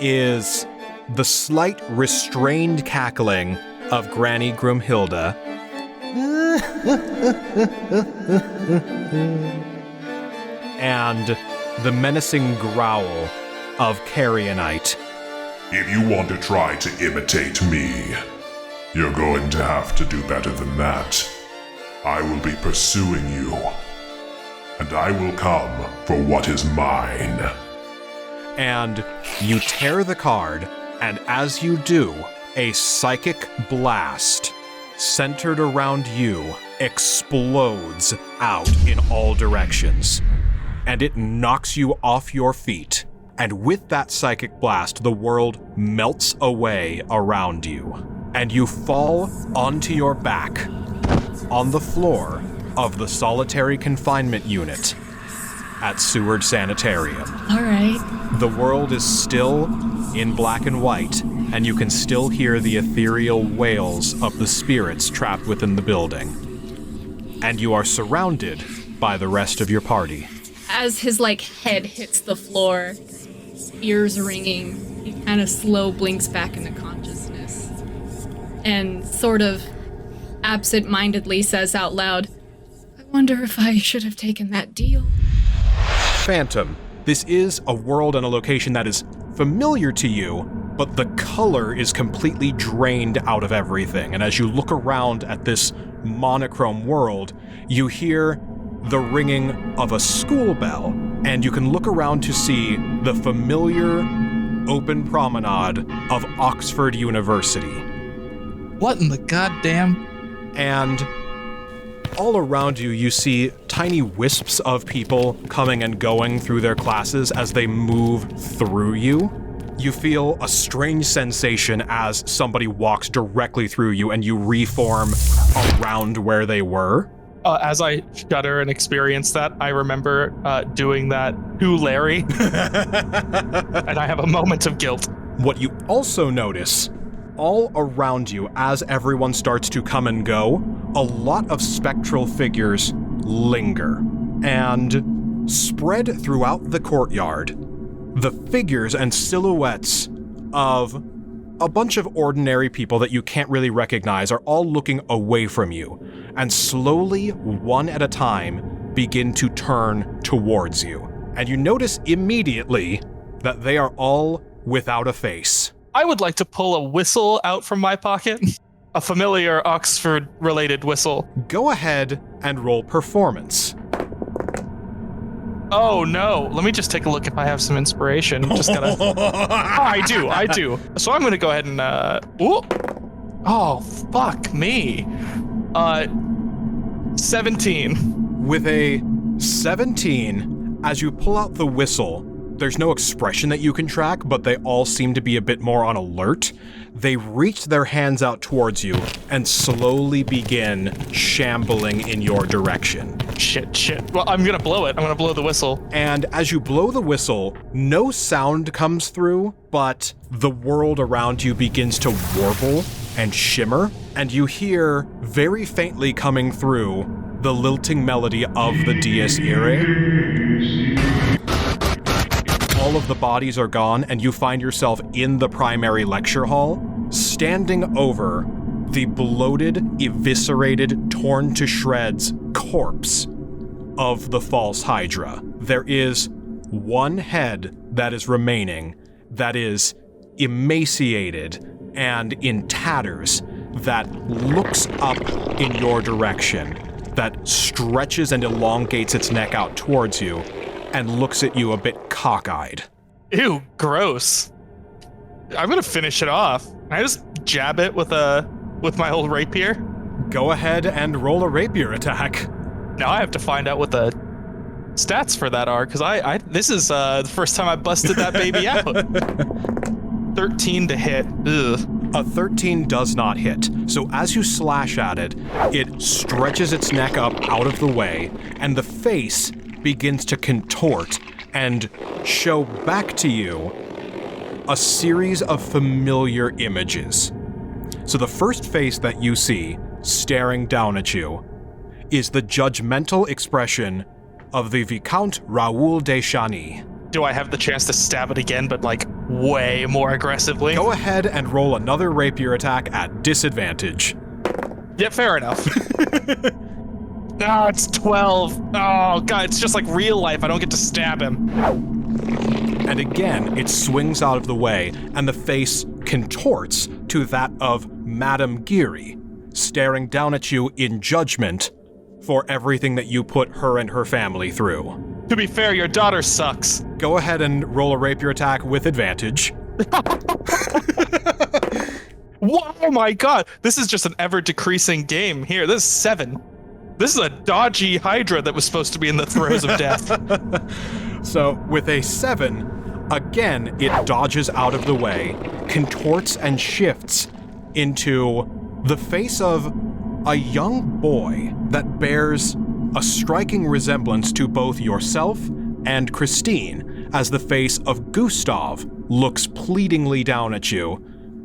is the slight restrained cackling of Granny Grumhilda. And the menacing growl of Carrionite. If you want to try to imitate me, you're going to have to do better than that. I will be pursuing you, and I will come for what is mine. And you tear the card, and as you do, a psychic blast centered around you explodes out in all directions. And it knocks you off your feet. And with that psychic blast, the world melts away around you. And you fall onto your back on the floor of the solitary confinement unit at Seward Sanitarium. All right. The world is still in black and white, and you can still hear the ethereal wails of the spirits trapped within the building. And you are surrounded by the rest of your party. As his, head hits the floor, ears ringing, he kind of slow blinks back into consciousness and sort of absent-mindedly says out loud, I wonder if I should have taken that deal. Phantom, this is a world and a location that is familiar to you, but the color is completely drained out of everything. And as you look around at this monochrome world, you hear the ringing of a school bell, and you can look around to see the familiar open promenade of Oxford University. What in the goddamn? And all around you, you see tiny wisps of people coming and going through their classes as they move through you. You feel a strange sensation as somebody walks directly through you and you reform around where they were. As I shudder and experience that, I remember doing that to Larry, and I have a moment of guilt. What you also notice, all around you, as everyone starts to come and go, a lot of spectral figures linger. And spread throughout the courtyard, the figures and silhouettes of a bunch of ordinary people that you can't really recognize are all looking away from you, and slowly, one at a time, begin to turn towards you. And you notice immediately that they are all without a face. I would like to pull a whistle out from my pocket. A familiar Oxford-related whistle. Go ahead and roll performance. Oh no, let me just take a look if I have some inspiration. Just gotta... I do. So I'm gonna go ahead and, Oh, fuck me. 17. With a 17, as you pull out the whistle, there's no expression that you can track, but they all seem to be a bit more on alert. They reach their hands out towards you and slowly begin shambling in your direction. Shit. Well, I'm gonna blow it. I'm gonna blow the whistle. And as you blow the whistle, no sound comes through, but the world around you begins to warble and shimmer, and you hear very faintly coming through the lilting melody of the Dies Irae. All of the bodies are gone, and you find yourself in the primary lecture hall, standing over the bloated, eviscerated, torn to shreds corpse of the false Hydra. There is one head that is remaining that is emaciated and in tatters that looks up in your direction, that stretches and elongates its neck out towards you and looks at you a bit cockeyed. Ew, gross. I'm gonna finish it off. Can I just jab it with my old rapier? Go ahead and roll a rapier attack. Now I have to find out what the stats for that are, because this is the first time I busted that baby out. 13 to hit. Ugh. A 13 does not hit. So as you slash at it, it stretches its neck up out of the way, and the face begins to contort and show back to you a series of familiar images. So the first face that you see staring down at you is the judgmental expression of the Viscount Raoul de Chagny. Do I have the chance to stab it again, but way more aggressively. Go ahead and roll another rapier attack at disadvantage. Yeah, fair enough. No, it's 12. Oh, God, it's just like real life. I don't get to stab him. And again, it swings out of the way, and the face contorts to that of Madame Geary, staring down at you in judgment for everything that you put her and her family through. To be fair, your daughter sucks. Go ahead and roll a rapier attack with advantage. Oh my God, this is just an ever-decreasing game. Here, this is 7. This is a dodgy Hydra that was supposed to be in the throes of death. So, with a 7, again, it dodges out of the way, contorts and shifts into the face of a young boy that bears a striking resemblance to both yourself and Christine, as the face of Gustav looks pleadingly down at you,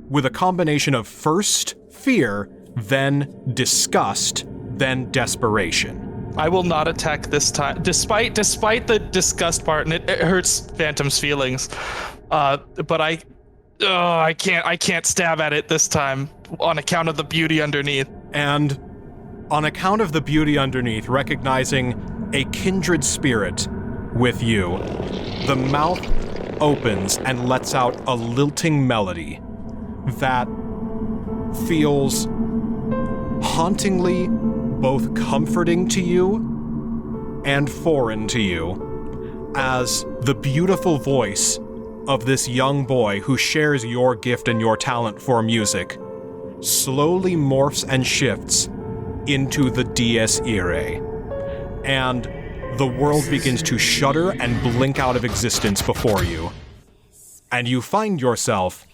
with a combination of first fear, then disgust, then desperation. I will not attack this time, despite the disgust part, and it hurts Phantom's feelings. But I can't stab at it this time on account of the beauty underneath. And on account of the beauty underneath, recognizing a kindred spirit with you, the mouth opens and lets out a lilting melody that feels hauntingly both comforting to you and foreign to you, as the beautiful voice of this young boy who shares your gift and your talent for music slowly morphs and shifts into the Dies Irae, and the world begins to shudder and blink out of existence before you, and you find yourself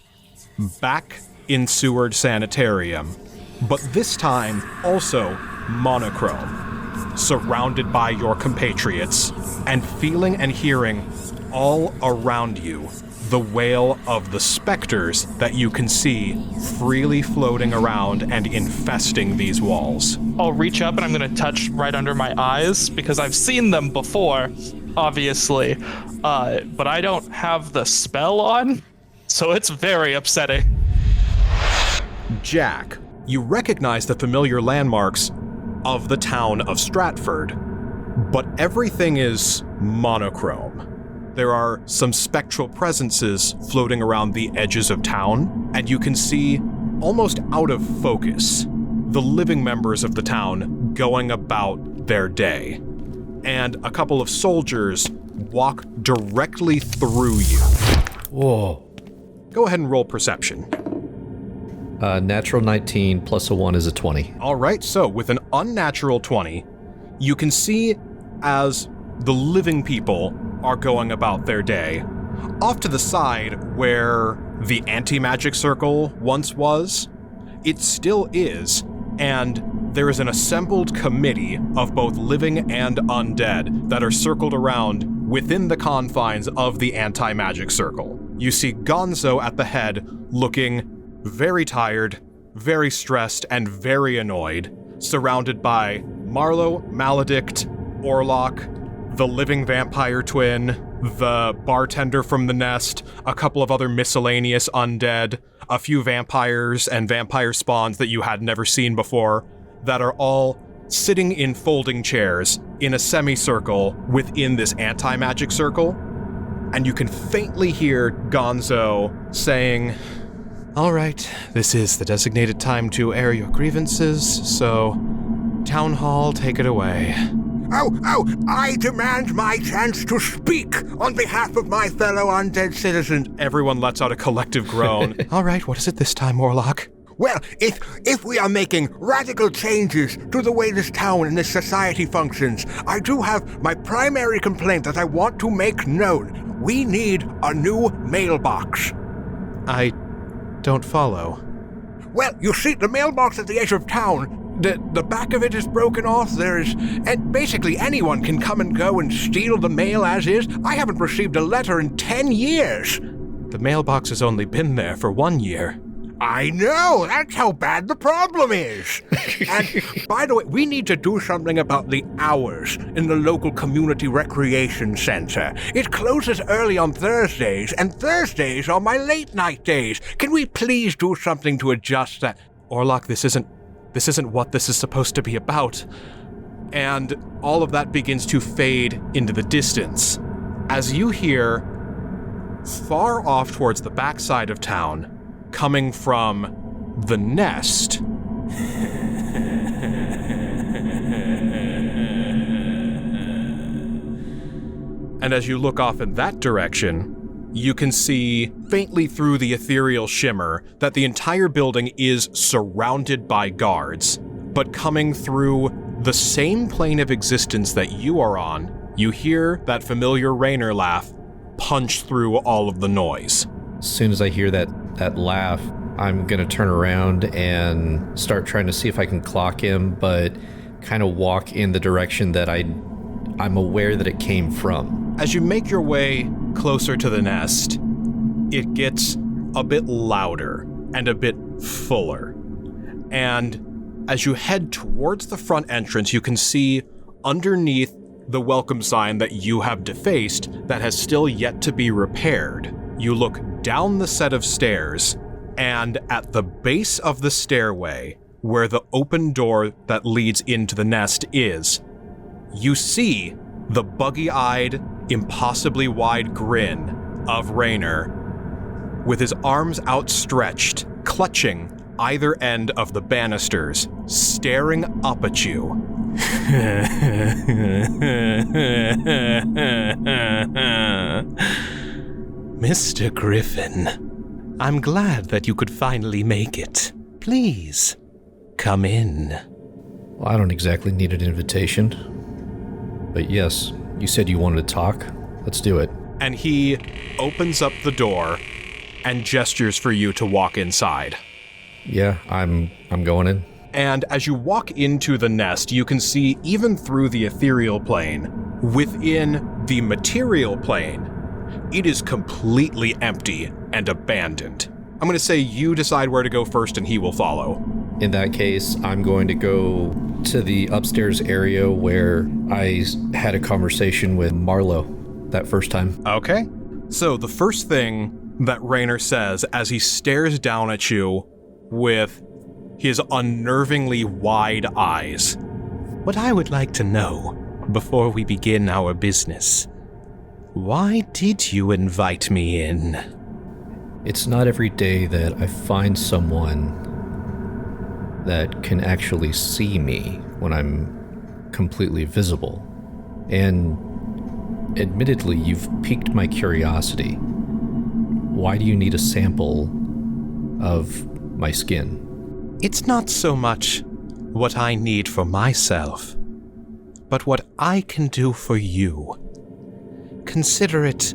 back in Seward Sanitarium, but this time also monochrome, surrounded by your compatriots, and feeling and hearing all around you the wail of the specters that you can see freely floating around and infesting these walls. I'll reach up and I'm going to touch right under my eyes because I've seen them before, obviously, but I don't have the spell on, so it's very upsetting. Jack, you recognize the familiar landmarks of the town of Stratford, but everything is monochrome. There are some spectral presences floating around the edges of town, and you can see, almost out of focus, the living members of the town going about their day. And a couple of soldiers walk directly through you. Whoa. Go ahead and roll perception. Natural 19 plus a 1 is a 20. All right, so with an unnatural 20, you can see as the living people are going about their day, off to the side where the anti-magic circle once was, it still is, and there is an assembled committee of both living and undead that are circled around within the confines of the anti-magic circle. You see Gonzo at the head looking very tired, very stressed, and very annoyed, surrounded by Marlowe, Maledict, Orlok, the living vampire twin, the bartender from the nest, a couple of other miscellaneous undead, a few vampires and vampire spawns that you had never seen before, that are all sitting in folding chairs in a semicircle within this anti-magic circle. And you can faintly hear Gonzo saying, "All right, this is the designated time to air your grievances, so Town Hall, take it away." I demand my chance to speak on behalf of my fellow undead citizens. Everyone lets out a collective groan. All right, what is it this time, Orlok? Well, if we are making radical changes to the way this town and this society functions, I do have my primary complaint that I want to make known. We need a new mailbox. I don't follow. Well, you see, the mailbox at the edge of town, the back of it is broken off. And basically anyone can come and go and steal the mail as is. I haven't received a letter in 10 years. The mailbox has only been there for 1 year. I know, that's how bad the problem is. And by the way, we need to do something about the hours in the local community recreation center. It closes early on Thursdays, and Thursdays are my late night days. Can we please do something to adjust that? Orlok, this isn't what this is supposed to be about. And all of that begins to fade into the distance as you hear, far off towards the backside of town, coming from the nest, and as you look off in that direction, you can see faintly through the ethereal shimmer that the entire building is surrounded by guards, but coming through the same plane of existence that you are on, you hear that familiar Rainer laugh punch through all of the noise. As soon as I hear that laugh, I'm gonna turn around and start trying to see if I can clock him, but kind of walk in the direction that I'm aware that it came from. As you make your way closer to the nest, it gets a bit louder and a bit fuller. And as you head towards the front entrance, you can see underneath the welcome sign that you have defaced that has still yet to be repaired. You look down the set of stairs, and at the base of the stairway, where the open door that leads into the nest is, you see the buggy-eyed, impossibly wide grin of Rainer, with his arms outstretched, clutching either end of the banisters, staring up at you. Mr. Griffon, I'm glad that you could finally make it. Please, come in. Well, I don't exactly need an invitation. But yes, you said you wanted to talk. Let's do it. And he opens up the door and gestures for you to walk inside. Yeah, I'm going in. And as you walk into the nest, you can see even through the ethereal plane, within the material plane, it is completely empty and abandoned. I'm going to say you decide where to go first and he will follow. In that case, I'm going to go to the upstairs area where I had a conversation with Marlowe that first time. Okay. So the first thing that Rainer says as he stares down at you with his unnervingly wide eyes. What I would like to know, before we begin our business, why did you invite me in? It's not every day that I find someone that can actually see me when I'm completely visible. And admittedly, you've piqued my curiosity. Why do you need a sample of my skin? It's not so much what I need for myself, but what I can do for you. Consider it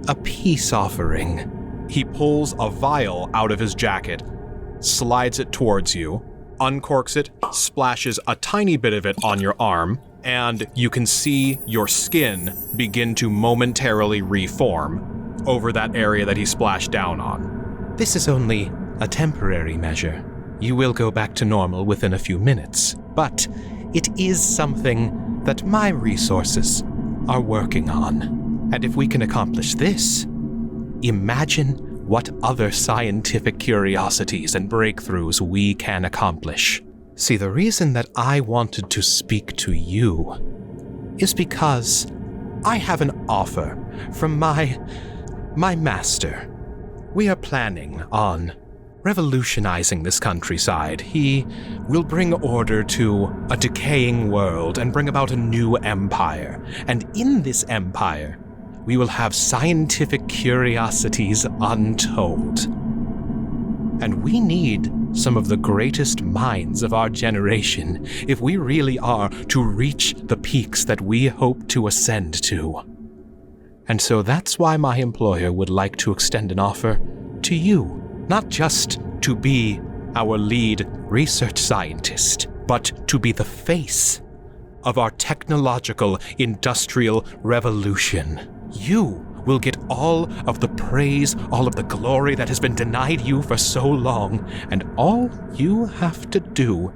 a peace offering. He pulls a vial out of his jacket, slides it towards you, uncorks it, splashes a tiny bit of it on your arm, and you can see your skin begin to momentarily reform over that area that he splashed down on. This is only a temporary measure. You will go back to normal within a few minutes, but it is something that my resources are working on. And if we can accomplish this, imagine what other scientific curiosities and breakthroughs we can accomplish. See, the reason that I wanted to speak to you is because I have an offer from my master. We are planning on revolutionizing this countryside. He will bring order to a decaying world and bring about a new empire. And in this empire, we will have scientific curiosities untold. And we need some of the greatest minds of our generation if we really are to reach the peaks that we hope to ascend to. And so that's why my employer would like to extend an offer to you. Not just to be our lead research scientist, but to be the face of our technological industrial revolution. You will get all of the praise, all of the glory that has been denied you for so long, and all you have to do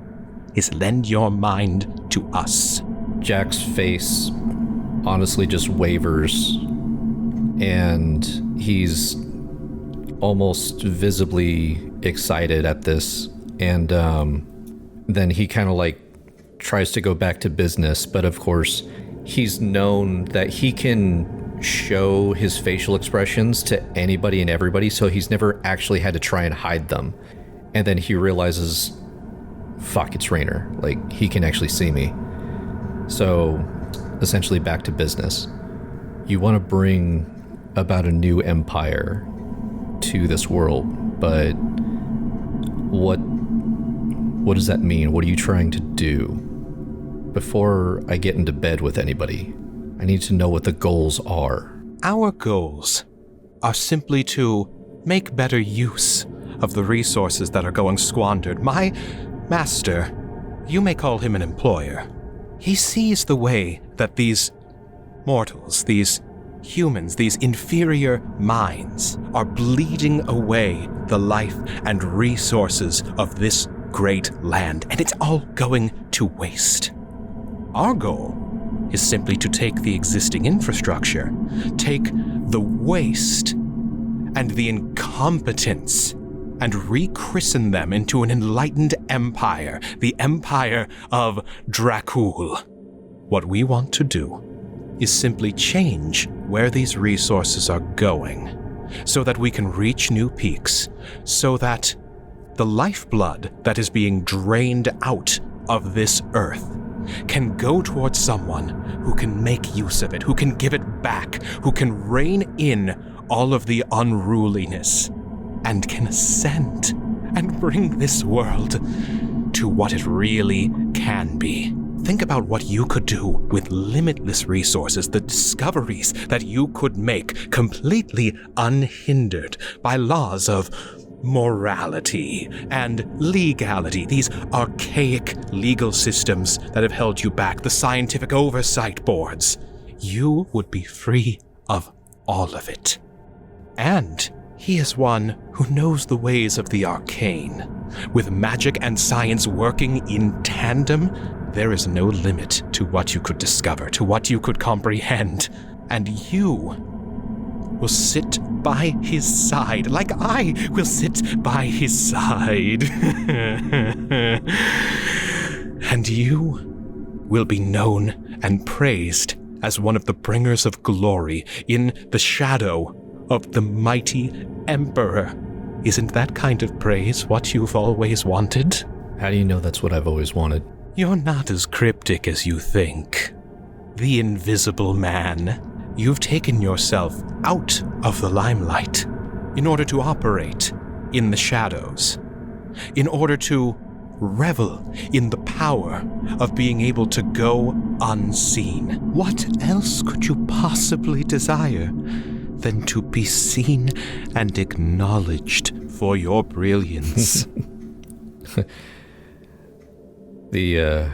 is lend your mind to us. Jack's face honestly just wavers, and he's almost visibly excited at this, and then he kind of like tries to go back to business, but of course he's known that he can show his facial expressions to anybody and everybody, so he's never actually had to try and hide them. And then he realizes, fuck, it's Raynor. Like, he can actually see me. So, essentially back to business. You want to bring about a new empire to this world, but what does that mean? What are you trying to do? Before I get into bed with anybody, I need to know what the goals are. Our goals are simply to make better use of the resources that are going squandered. My master, you may call him an employer, he sees the way that these mortals, these humans, these inferior minds are bleeding away the life and resources of this great land, and it's all going to waste. Our goal is simply to take the existing infrastructure, take the waste and the incompetence, and rechristen them into an enlightened empire, the Empire of Dracul. What we want to do is simply change where these resources are going, so that we can reach new peaks, so that the lifeblood that is being drained out of this earth can go towards someone who can make use of it, who can give it back, who can rein in all of the unruliness, and can ascend and bring this world to what it really can be. Think about what you could do with limitless resources, the discoveries that you could make completely unhindered by laws of morality and legality, these archaic legal systems that have held you back, the scientific oversight boards. You would be free of all of it. And he is one who knows the ways of the arcane. With magic and science working in tandem, there is no limit to what you could discover, to what you could comprehend. And you will sit by his side, like I will sit by his side. And you will be known and praised as one of the bringers of glory in the shadow of the mighty Emperor. Isn't that kind of praise what you've always wanted? How do you know that's what I've always wanted? You're not as cryptic as you think. The Invisible Man. You've taken yourself out of the limelight in order to operate in the shadows, in order to revel in the power of being able to go unseen. What else could you possibly desire than to be seen and acknowledged for your brilliance? The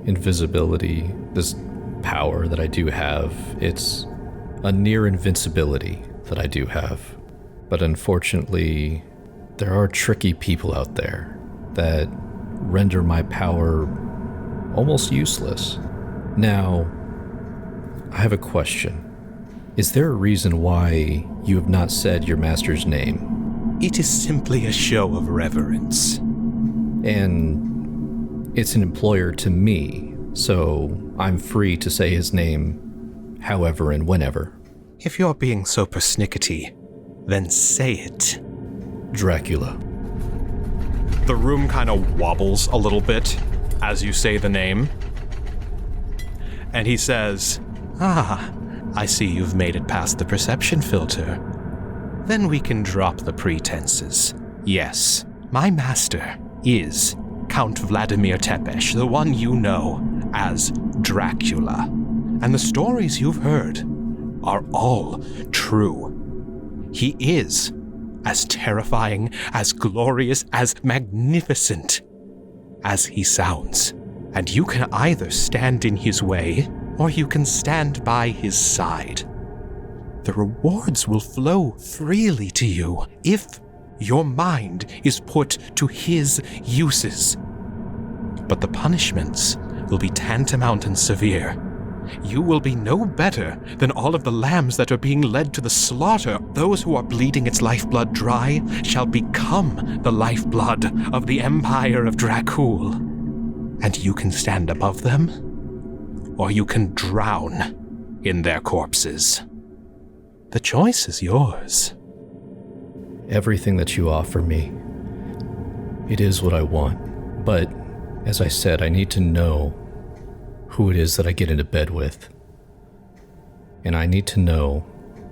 invisibility, this power that I do have, it's a near invincibility that I do have. But unfortunately, there are tricky people out there that render my power almost useless. Now, I have a question. Is there a reason why you have not said your master's name? It is simply a show of reverence. And it's an employer to me, so I'm free to say his name however and whenever. If you're being so persnickety, then say it. Dracula. The room kind of wobbles a little bit as you say the name. And he says, I see you've made it past the perception filter. Then we can drop the pretenses. Yes, my master is Count Vladimir Tepesh, the one you know as Dracula. And the stories you've heard are all true. He is as terrifying, as glorious, as magnificent as he sounds. And you can either stand in his way, or you can stand by his side. the rewards will flow freely to you if your mind is put to his uses. But the punishments will be tantamount and severe. You will be no better than all of the lambs that are being led to the slaughter. Those who are bleeding its lifeblood dry shall become the lifeblood of the Empire of Dracul. And you can stand above them, or you can drown in their corpses. The choice is yours. Everything that you offer me, it is what I want. But, as I said, I need to know who it is that I get into bed with. And I need to know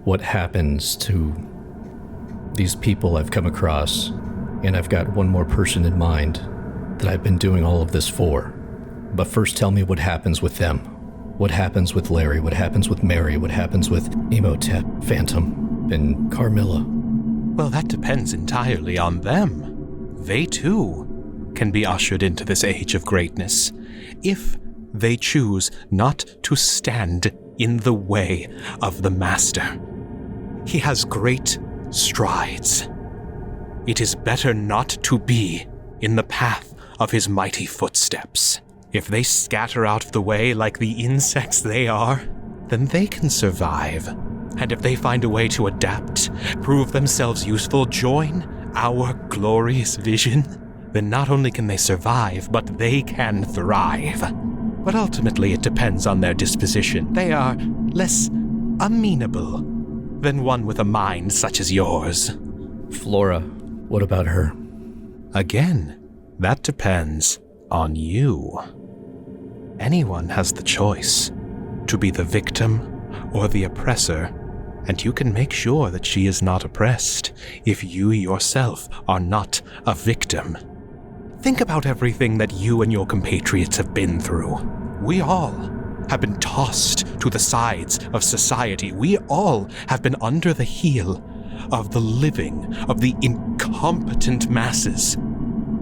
what happens to these people I've come across. And I've got one more person in mind that I've been doing all of this for. But first tell me what happens with them. What happens with Larry? What happens with Mary? What happens with Imhotep, Phantom, and Carmilla? Well, that depends entirely on them. They, too, can be ushered into this age of greatness if they choose not to stand in the way of the Master. He has great strides. It is better not to be in the path of his mighty footsteps. If they scatter out of the way like the insects they are, then they can survive. And if they find a way to adapt, prove themselves useful, join our glorious vision, then not only can they survive, but they can thrive. But ultimately it depends on their disposition. They are less amenable than one with a mind such as yours. Flora, what about her? Again, that depends on you. Anyone has the choice to be the victim or the oppressor, and you can make sure that she is not oppressed if you yourself are not a victim. Think about everything that you and your compatriots have been through. We all have been tossed to the sides of society. We all have been under the heel of the living, of the incompetent masses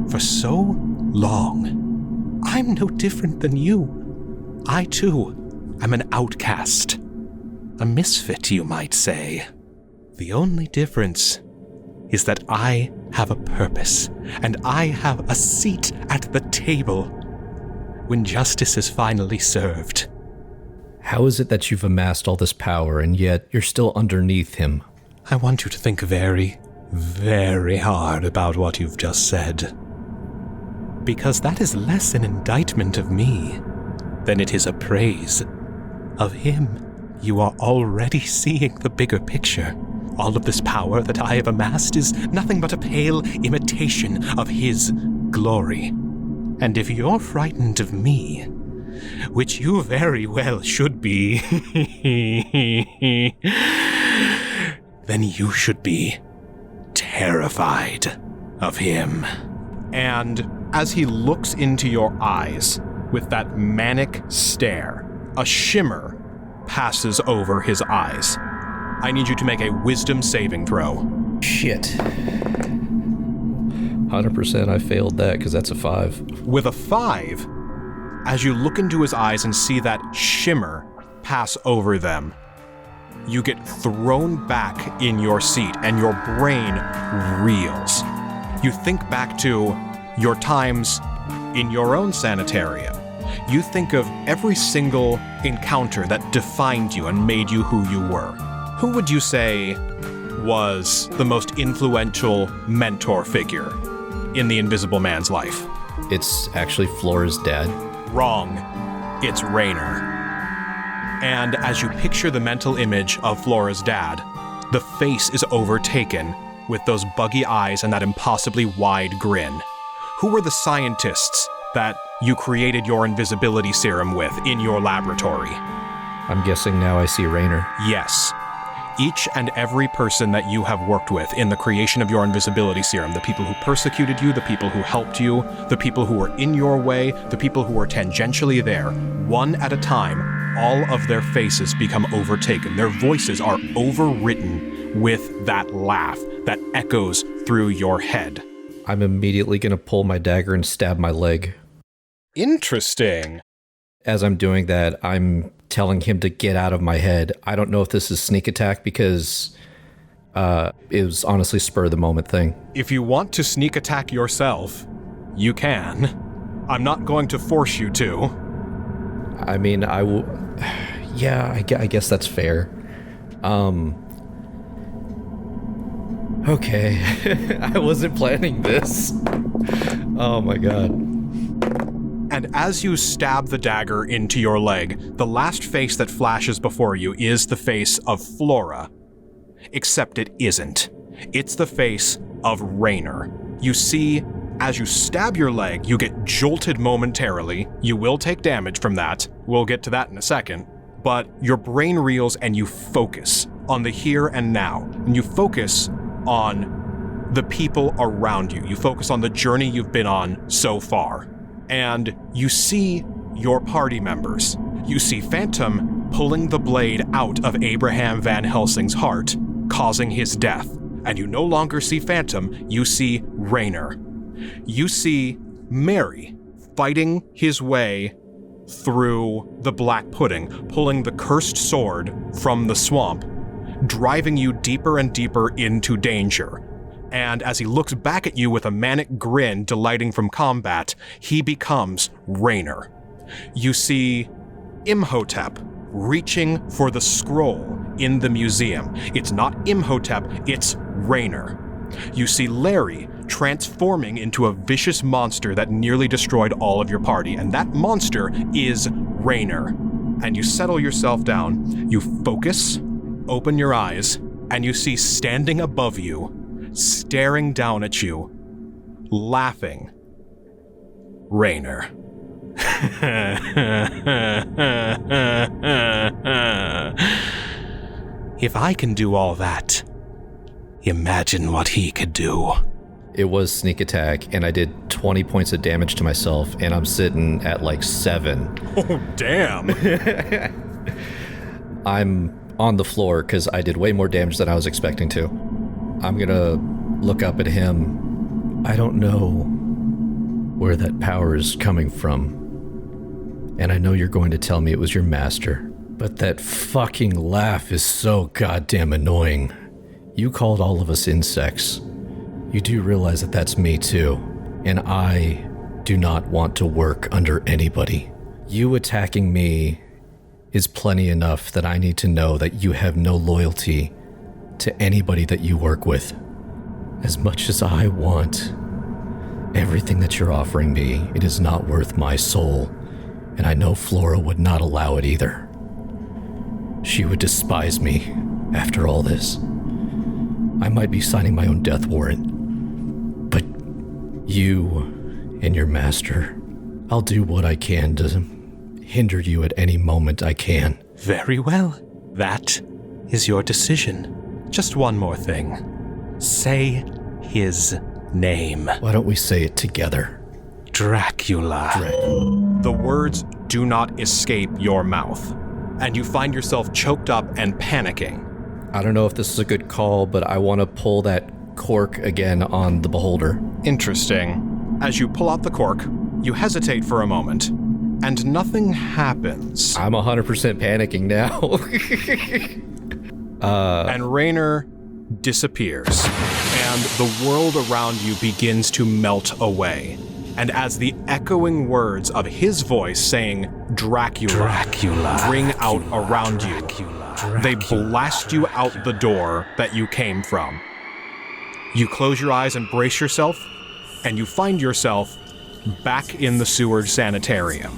for so long. I'm no different than you. I, too, am an outcast. A misfit, you might say. The only difference is that I have a purpose, and I have a seat at the table when justice is finally served. How is it that you've amassed all this power, and yet you're still underneath him? I want you to think very, very hard about what you've just said. Because that is less an indictment of me than it is a praise of him. You are already seeing the bigger picture. All of this power that I have amassed is nothing but a pale imitation of his glory. And if you're frightened of me, which you very well should be, then you should be terrified of him. And as he looks into your eyes with that manic stare, a shimmer passes over his eyes. I need you to make a wisdom saving throw. Shit. 100% I failed that because that's a 5. With a 5, as you look into his eyes and see that shimmer pass over them, you get thrown back in your seat and your brain reels. You think back to your times in your own sanitarium. You think of every single encounter that defined you and made you who you were. Who would you say was the most influential mentor figure in the Invisible Man's life? It's actually Flora's dad. Wrong. It's Raynor. And as you picture the mental image of Flora's dad, the face is overtaken with those buggy eyes and that impossibly wide grin. Who were the scientists that you created your invisibility serum with in your laboratory? I'm guessing now I see Raynor. Yes. Each and every person that you have worked with in the creation of your invisibility serum, the people who persecuted you, the people who helped you, the people who were in your way, the people who were tangentially there, one at a time, all of their faces become overtaken. Their voices are overwritten with that laugh that echoes through your head. I'm immediately going to pull my dagger and stab my leg. Interesting. as I'm doing that, I'm telling him to get out of my head. I don't know if this is sneak attack because it was honestly spur of the moment thing. If you want to sneak attack yourself, you can. I'm not going to force you to. I mean, I will... Yeah, I guess that's fair. Okay. I wasn't planning this. Oh my god. And as you stab the dagger into your leg, the last face that flashes before you is the face of Flora. Except it isn't. It's the face of Raynor. You see, as you stab your leg, you get jolted momentarily. You will take damage from that. We'll get to that in a second. But your brain reels and you focus on the here and now. And you focus on the people around you. You focus on the journey you've been on so far. And you see your party members. You see Phantom pulling the blade out of Abraham Van Helsing's heart, causing his death. And you no longer see Phantom, you see Raynor. You see Mary fighting his way through the black pudding, pulling the cursed sword from the swamp, driving you deeper and deeper into danger. And as he looks back at you with a manic grin delighting from combat, he becomes Raynor. You see Imhotep reaching for the scroll in the museum. It's not Imhotep, it's Raynor. You see Larry transforming into a vicious monster that nearly destroyed all of your party, and that monster is Raynor. And you settle yourself down, you focus, open your eyes, and you see standing above you, staring down at you, laughing, Raynor. If I can do all that, imagine what he could do. It was sneak attack, and I did 20 points of damage to myself, and I'm sitting at like 7. Oh, damn. I'm on the floor because I did way more damage than I was expecting to. I'm gonna look up at him. I don't know where that power is coming from, and I know you're going to tell me it was your master, but that fucking laugh is so goddamn annoying. You called all of us insects. You do realize that that's me too, and I do not want to work under anybody. You attacking me is plenty enough that I need to know that you have no loyalty to anybody that you work with. As much as I want everything that you're offering me, it is not worth my soul, and I know Flora would not allow it either. She would despise me after all this. I might be signing my own death warrant, but you and your master, I'll do what I can to hinder you at any moment I can. Very well. That is your decision. Just one more thing. Say his name. Why don't we say it together? Dracula. The words do not escape your mouth, and you find yourself choked up and panicking. I don't know if this is a good call, but I want to pull that cork again on the beholder. Interesting. As you pull out the cork, you hesitate for a moment, and nothing happens. I'm 100% panicking now. And Raynor disappears, and the world around you begins to melt away. And as the echoing words of his voice saying Dracula ring out around you, they blast you out the door that you came from. You close your eyes and brace yourself, and you find yourself back in the Seward Sanitarium.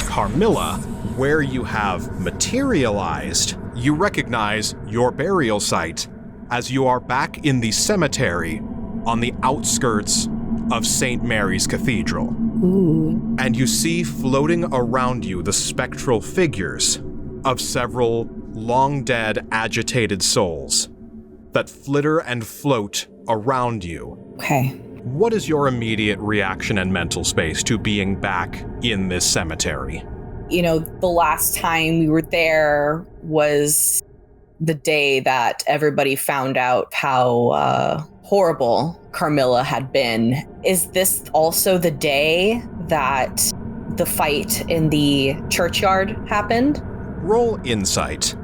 Carmilla, where you have materialized, you recognize your burial site as you are back in the cemetery on the outskirts of St. Mary's Cathedral. Ooh. And you see floating around you the spectral figures of several long-dead, agitated souls that flitter and float around you. Okay. What is your immediate reaction and mental space to being back in this cemetery? You know, the last time we were there was the day that everybody found out how horrible Carmilla had been. Is this also the day that the fight in the churchyard happened. Roll insight.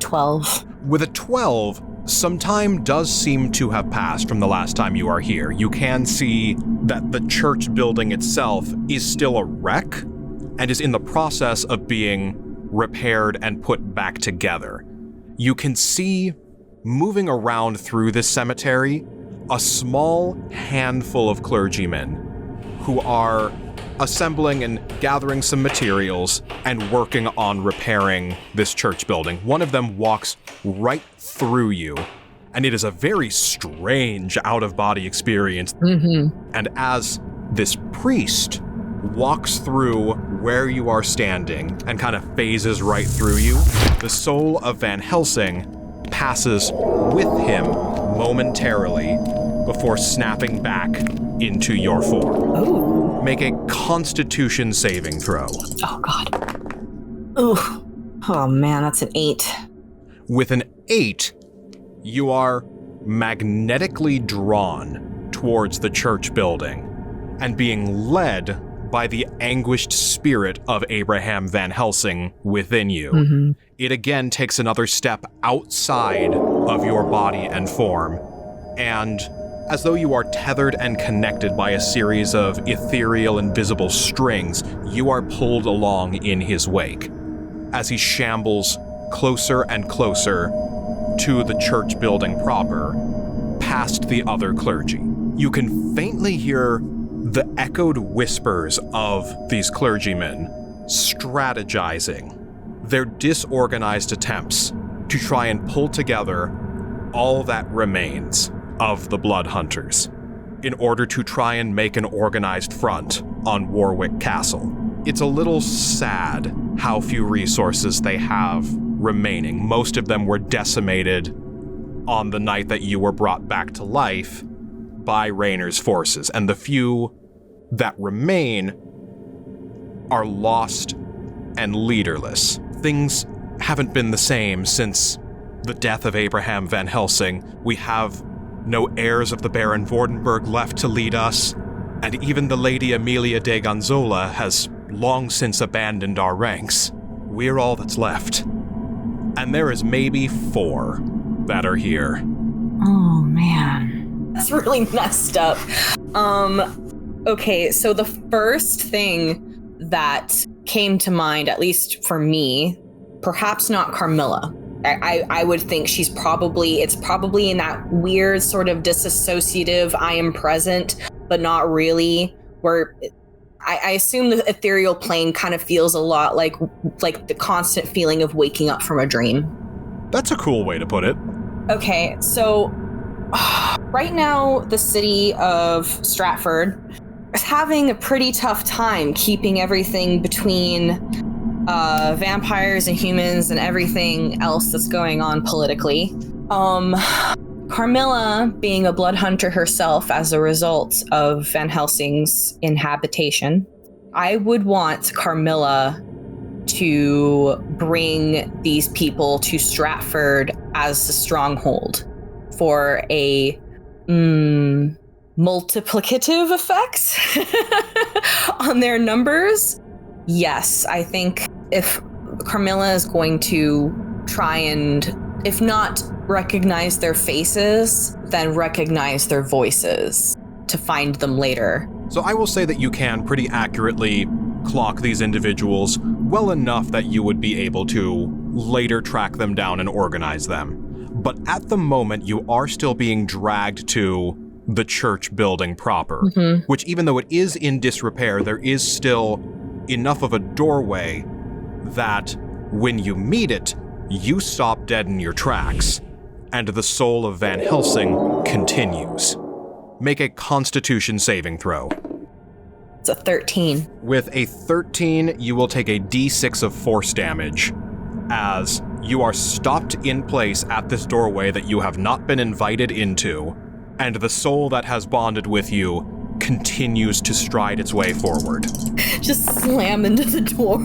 12. With a 12, some time does seem to have passed from the last time you are here. You can see that the church building itself is still a wreck and is in the process of being repaired and put back together. You can see, moving around through this cemetery, a small handful of clergymen who are assembling and gathering some materials and working on repairing this church building. One of them walks right through you, and it is a very strange out-of-body experience. And as this priest walks through where you are standing and kind of phases right through you, the soul of Van Helsing passes with him momentarily before snapping back into your form. Ooh. Make a Constitution saving throw. Oh, God. Ooh. Oh, man, that's an 8. With an 8, you are magnetically drawn towards the church building and being led by the anguished spirit of Abraham Van Helsing within you. It again takes another step outside of your body and form, and as though you are tethered and connected by a series of ethereal invisible strings, you are pulled along in his wake as he shambles closer and closer to the church building proper, past the other clergy. You can faintly hear the echoed whispers of these clergymen strategizing their disorganized attempts to try and pull together all that remains of the Blood Hunters in order to try and make an organized front on Warwick Castle. It's a little sad how few resources they have remaining. Most of them were decimated on the night that you were brought back to life by Raynor's forces, and the few that remain are lost and leaderless. Things haven't been the same since the death of Abraham Van Helsing. We have no heirs of the Baron Vordenberg left to lead us, and even the Lady Amelia de Gonzola has long since abandoned our ranks. We're all that's left. And there is maybe 4 that are here. Oh, man. That's really messed up. Okay, so the first thing that came to mind, at least for me, perhaps not Carmilla. I would think it's probably in that weird sort of disassociative, I am present, but not really, where I assume the ethereal plane kind of feels a lot like the constant feeling of waking up from a dream. That's a cool way to put it. Okay, so right now the city of Stratford is having a pretty tough time keeping everything between vampires and humans and everything else that's going on politically. Carmilla, being a blood hunter herself as a result of Van Helsing's inhabitation, I would want Carmilla to bring these people to Stratford as a stronghold for a multiplicative effect on their numbers. Yes, I think if Carmilla is going to try and, if not recognize their faces, then recognize their voices to find them later. So I will say that you can pretty accurately clock these individuals well enough that you would be able to later track them down and organize them. But at the moment, you are still being dragged to the church building proper, which, even though it is in disrepair, there is still enough of a doorway that when you meet it, you stop dead in your tracks, and the soul of Van Helsing continues. Make a Constitution saving throw. It's a 13. With a 13, you will take a d6 of force damage as you are stopped in place at this doorway that you have not been invited into, and the soul that has bonded with you continues to stride its way forward. Just slam into the door.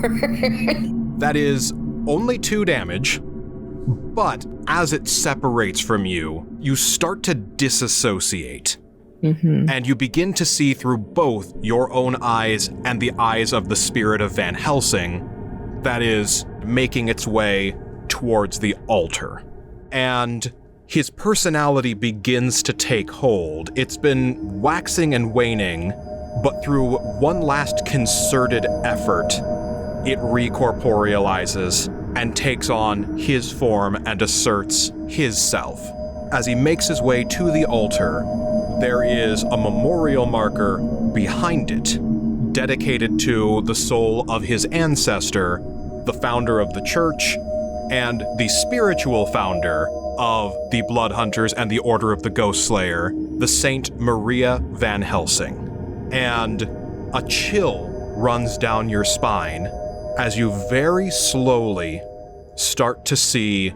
That is only 2 damage, but as it separates from you, you start to disassociate. And you begin to see through both your own eyes and the eyes of the spirit of Van Helsing that is making its way towards the altar. And his personality begins to take hold. It's been waxing and waning, but through one last concerted effort, it recorporealizes and takes on his form and asserts his self. As he makes his way to the altar, there is a memorial marker behind it, dedicated to the soul of his ancestor, the founder of the church, and the spiritual founder of the Blood Hunters and the Order of the Ghost Slayer, the Saint Maria Van Helsing. And a chill runs down your spine as you very slowly start to see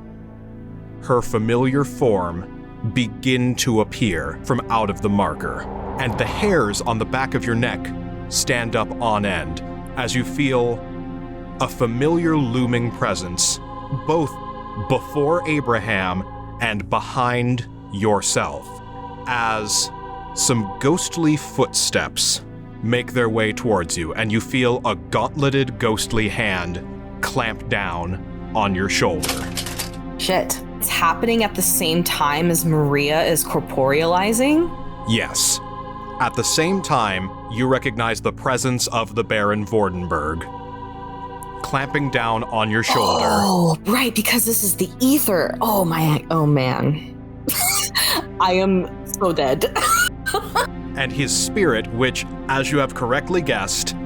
her familiar form begin to appear from out of the marker, and the hairs on the back of your neck stand up on end as you feel a familiar looming presence both before Abraham and behind yourself, as some ghostly footsteps make their way towards you, and you feel a gauntleted ghostly hand clamp down on your shoulder. Shit. It's happening at the same time as Maria is corporealizing? Yes. At the same time, you recognize the presence of the Baron Vordenberg clamping down on your shoulder. Oh, right, because this is the ether. Oh man. I am so dead. And his spirit, which, as you have correctly guessed,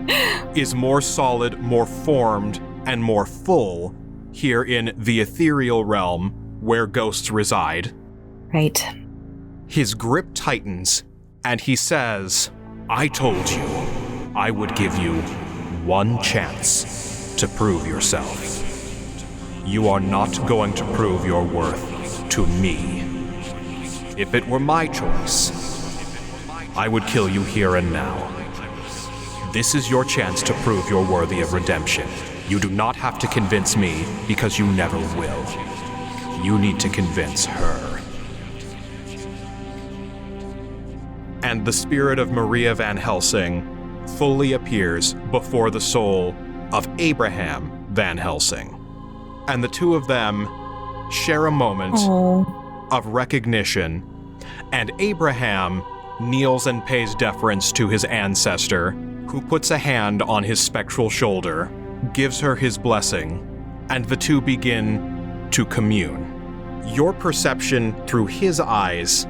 is more solid, more formed, and more full here in the ethereal realm where ghosts reside. Right. His grip tightens, and he says, I told you I would give you one chance to prove yourself. You are not going to prove your worth to me. If it were my choice, I would kill you here and now. This is your chance to prove you're worthy of redemption. You do not have to convince me, because you never will. You need to convince her. And the spirit of Maria Van Helsing fully appears before the soul of Abraham Van Helsing. And the two of them share a moment of recognition, and Abraham kneels and pays deference to his ancestor, who puts a hand on his spectral shoulder, gives her his blessing, and the two begin to commune. Your perception through his eyes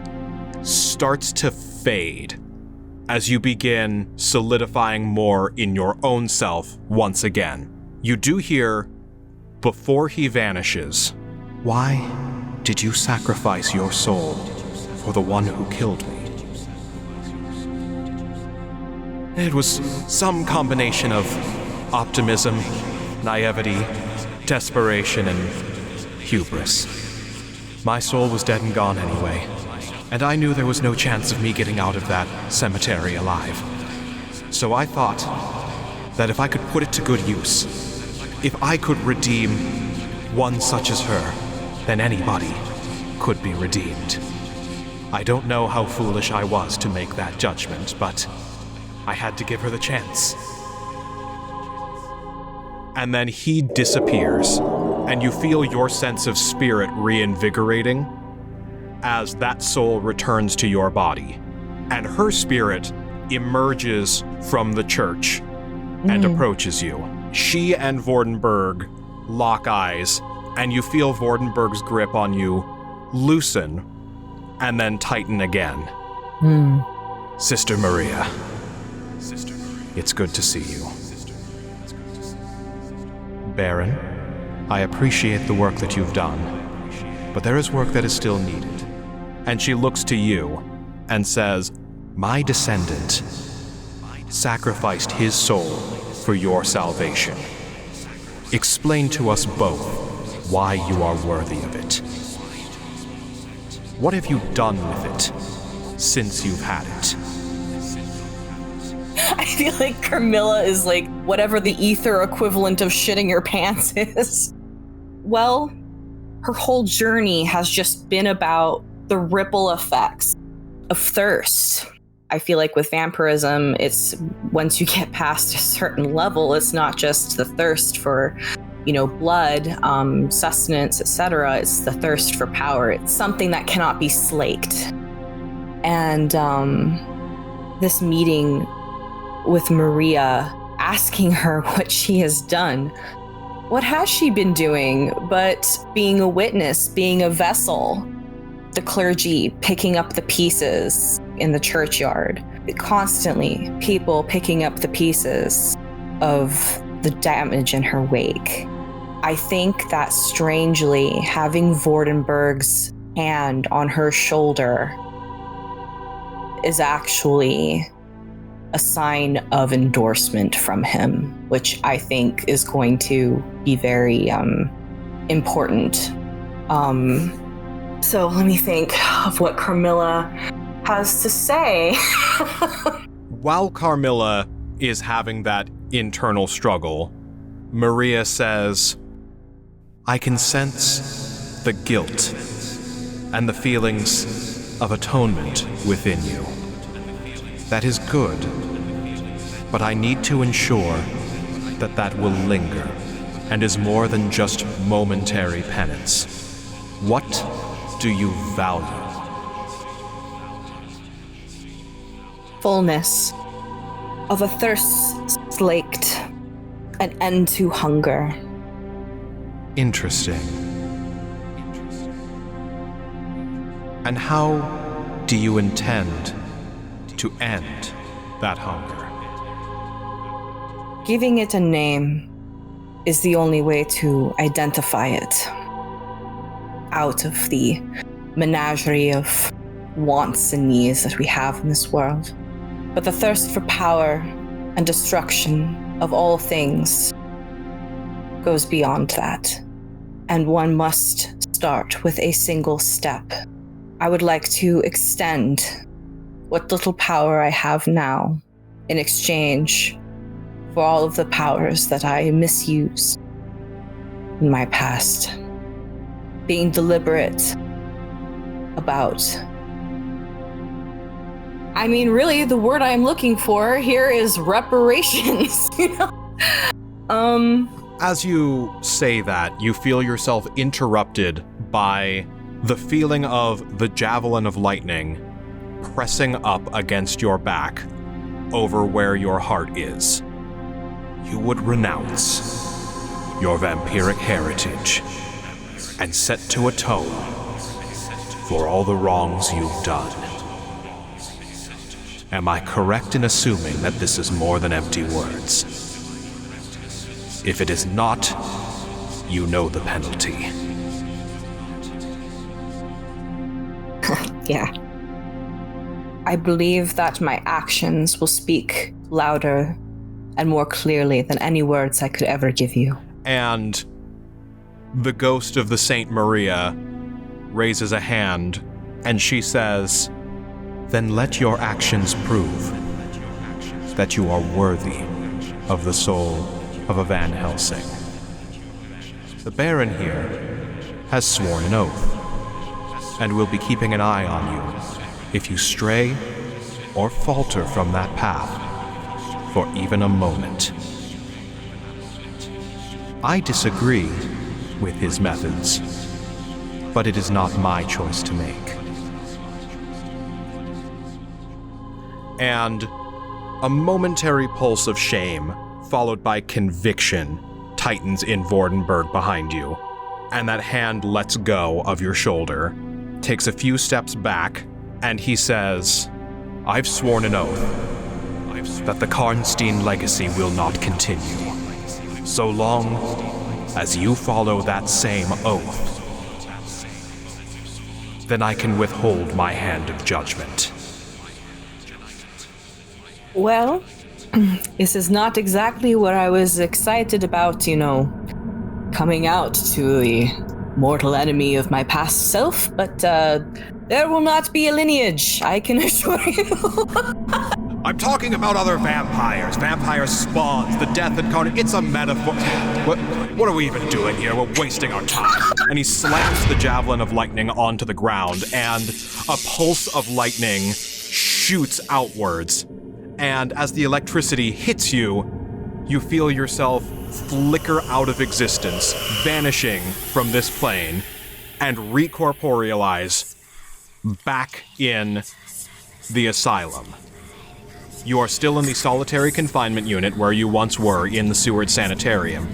starts to fade as you begin solidifying more in your own self once again. You do hear, before he vanishes, why did you sacrifice your soul for the one who killed me? It was some combination of optimism, naivety, desperation, and hubris. My soul was dead and gone anyway, and I knew there was no chance of me getting out of that cemetery alive. So I thought that if I could put it to good use, if I could redeem one such as her, then anybody could be redeemed. I don't know how foolish I was to make that judgment, but I had to give her the chance. And then he disappears, and you feel your sense of spirit reinvigorating as that soul returns to your body. And her spirit emerges from the church and approaches you. She and Vordenberg lock eyes, and you feel Vordenberg's grip on you loosen and then tighten again. Sister Maria, it's good to see you. Baron, I appreciate the work that you've done, but there is work that is still needed. And she looks to you and says, my descendant sacrificed his soul for your salvation. Explain to us both why you are worthy of it. What have you done with it since you've had it? I feel like Carmilla is like whatever the ether equivalent of shitting your pants is. Well, her whole journey has just been about the ripple effects of thirst I feel like with vampirism, it's once you get past a certain level, it's not just the thirst for, blood, sustenance, etc. It's the thirst for power. It's something that cannot be slaked. And this meeting with Maria, asking her what she has done. What has she been doing but being a witness, being a vessel? The clergy picking up the pieces in the churchyard. Constantly, people picking up the pieces of the damage in her wake. I think that strangely, having Vordenberg's hand on her shoulder is actually a sign of endorsement from him, which I think is going to be very important. So let me think of what Carmilla has to say. While Carmilla is having that internal struggle, Maria says, I can sense the guilt and the feelings of atonement within you. That is good, but I need to ensure that that will linger and is more than just momentary penance. What do you value? Fullness of a thirst slaked, an end to hunger. Interesting. And how do you intend to end that hunger? Giving it a name is the only way to identify it out of the menagerie of wants and needs that we have in this world. But the thirst for power and destruction of all things goes beyond that. And one must start with a single step. I would like to extend what little power I have now in exchange for all of the powers that I misused in my past. Being deliberate about... I mean, really, the word I'm looking for here is reparations, As you say that, you feel yourself interrupted by the feeling of the javelin of lightning pressing up against your back over where your heart is. You would renounce your vampiric heritage and set to atone for all the wrongs you've done. Am I correct in assuming that this is more than empty words? If it is not, you know the penalty. Yeah. I believe that my actions will speak louder and more clearly than any words I could ever give you. And the ghost of the Saint Maria raises a hand, and she says, then let your actions prove that you are worthy of the soul of a Van Helsing. The Baron here has sworn an oath, and will be keeping an eye on you if you stray or falter from that path for even a moment. I disagree with his methods, but it is not my choice to make. And a momentary pulse of shame, followed by conviction, tightens in Vordenberg behind you, and that hand lets go of your shoulder, takes a few steps back, and he says, I've sworn an oath that the Karnstein legacy will not continue, so long as you follow that same oath. Then I can withhold my hand of judgment. Well, this is not exactly what I was excited about, coming out to the mortal enemy of my past self, but there will not be a lineage, I can assure you. I'm talking about other vampires. Vampire spawns, the death incarnate. It's a metaphor. What are we even doing here? We're wasting our time. And he slams the javelin of lightning onto the ground, and a pulse of lightning shoots outwards. And as the electricity hits you, you feel yourself flicker out of existence, vanishing from this plane, and recorporealize back in the asylum. You are still in the solitary confinement unit where you once were in the Seward Sanitarium.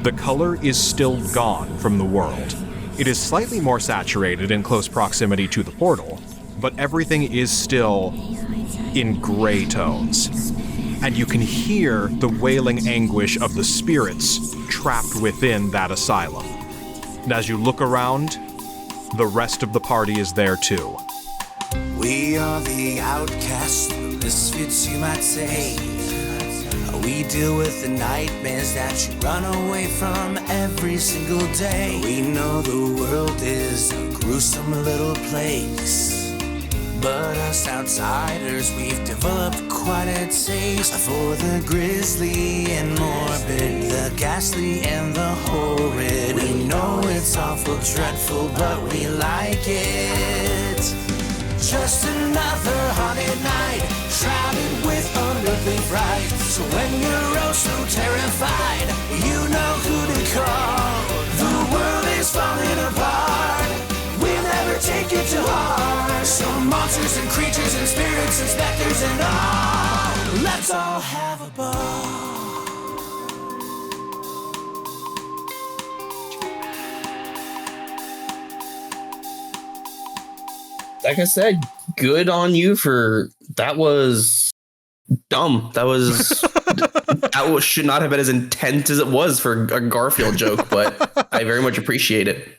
The color is still gone from the world. It is slightly more saturated in close proximity to the portal, but everything is still in gray tones. And you can hear the wailing anguish of the spirits trapped within that asylum. And as you look around, the rest of the party is there too. We are the outcasts, the misfits you might say. We deal with the nightmares that you run away from every single day. We know the world is a gruesome little place, but us outsiders, we've developed quite a taste for the grisly and morbid, the ghastly and the horrid. We know it's awful, dreadful, but we like it. Just another haunted night, shrouded with unearthly fright. So when you're oh so terrified, you know who to call. The world is falling apart, we'll never take it to heart. Some monsters and creatures and spirits and specters and all, let's all have a ball. Like I said, good on you for that. Was dumb. That should not have been as intense as it was for a Garfield joke, but I very much appreciate it.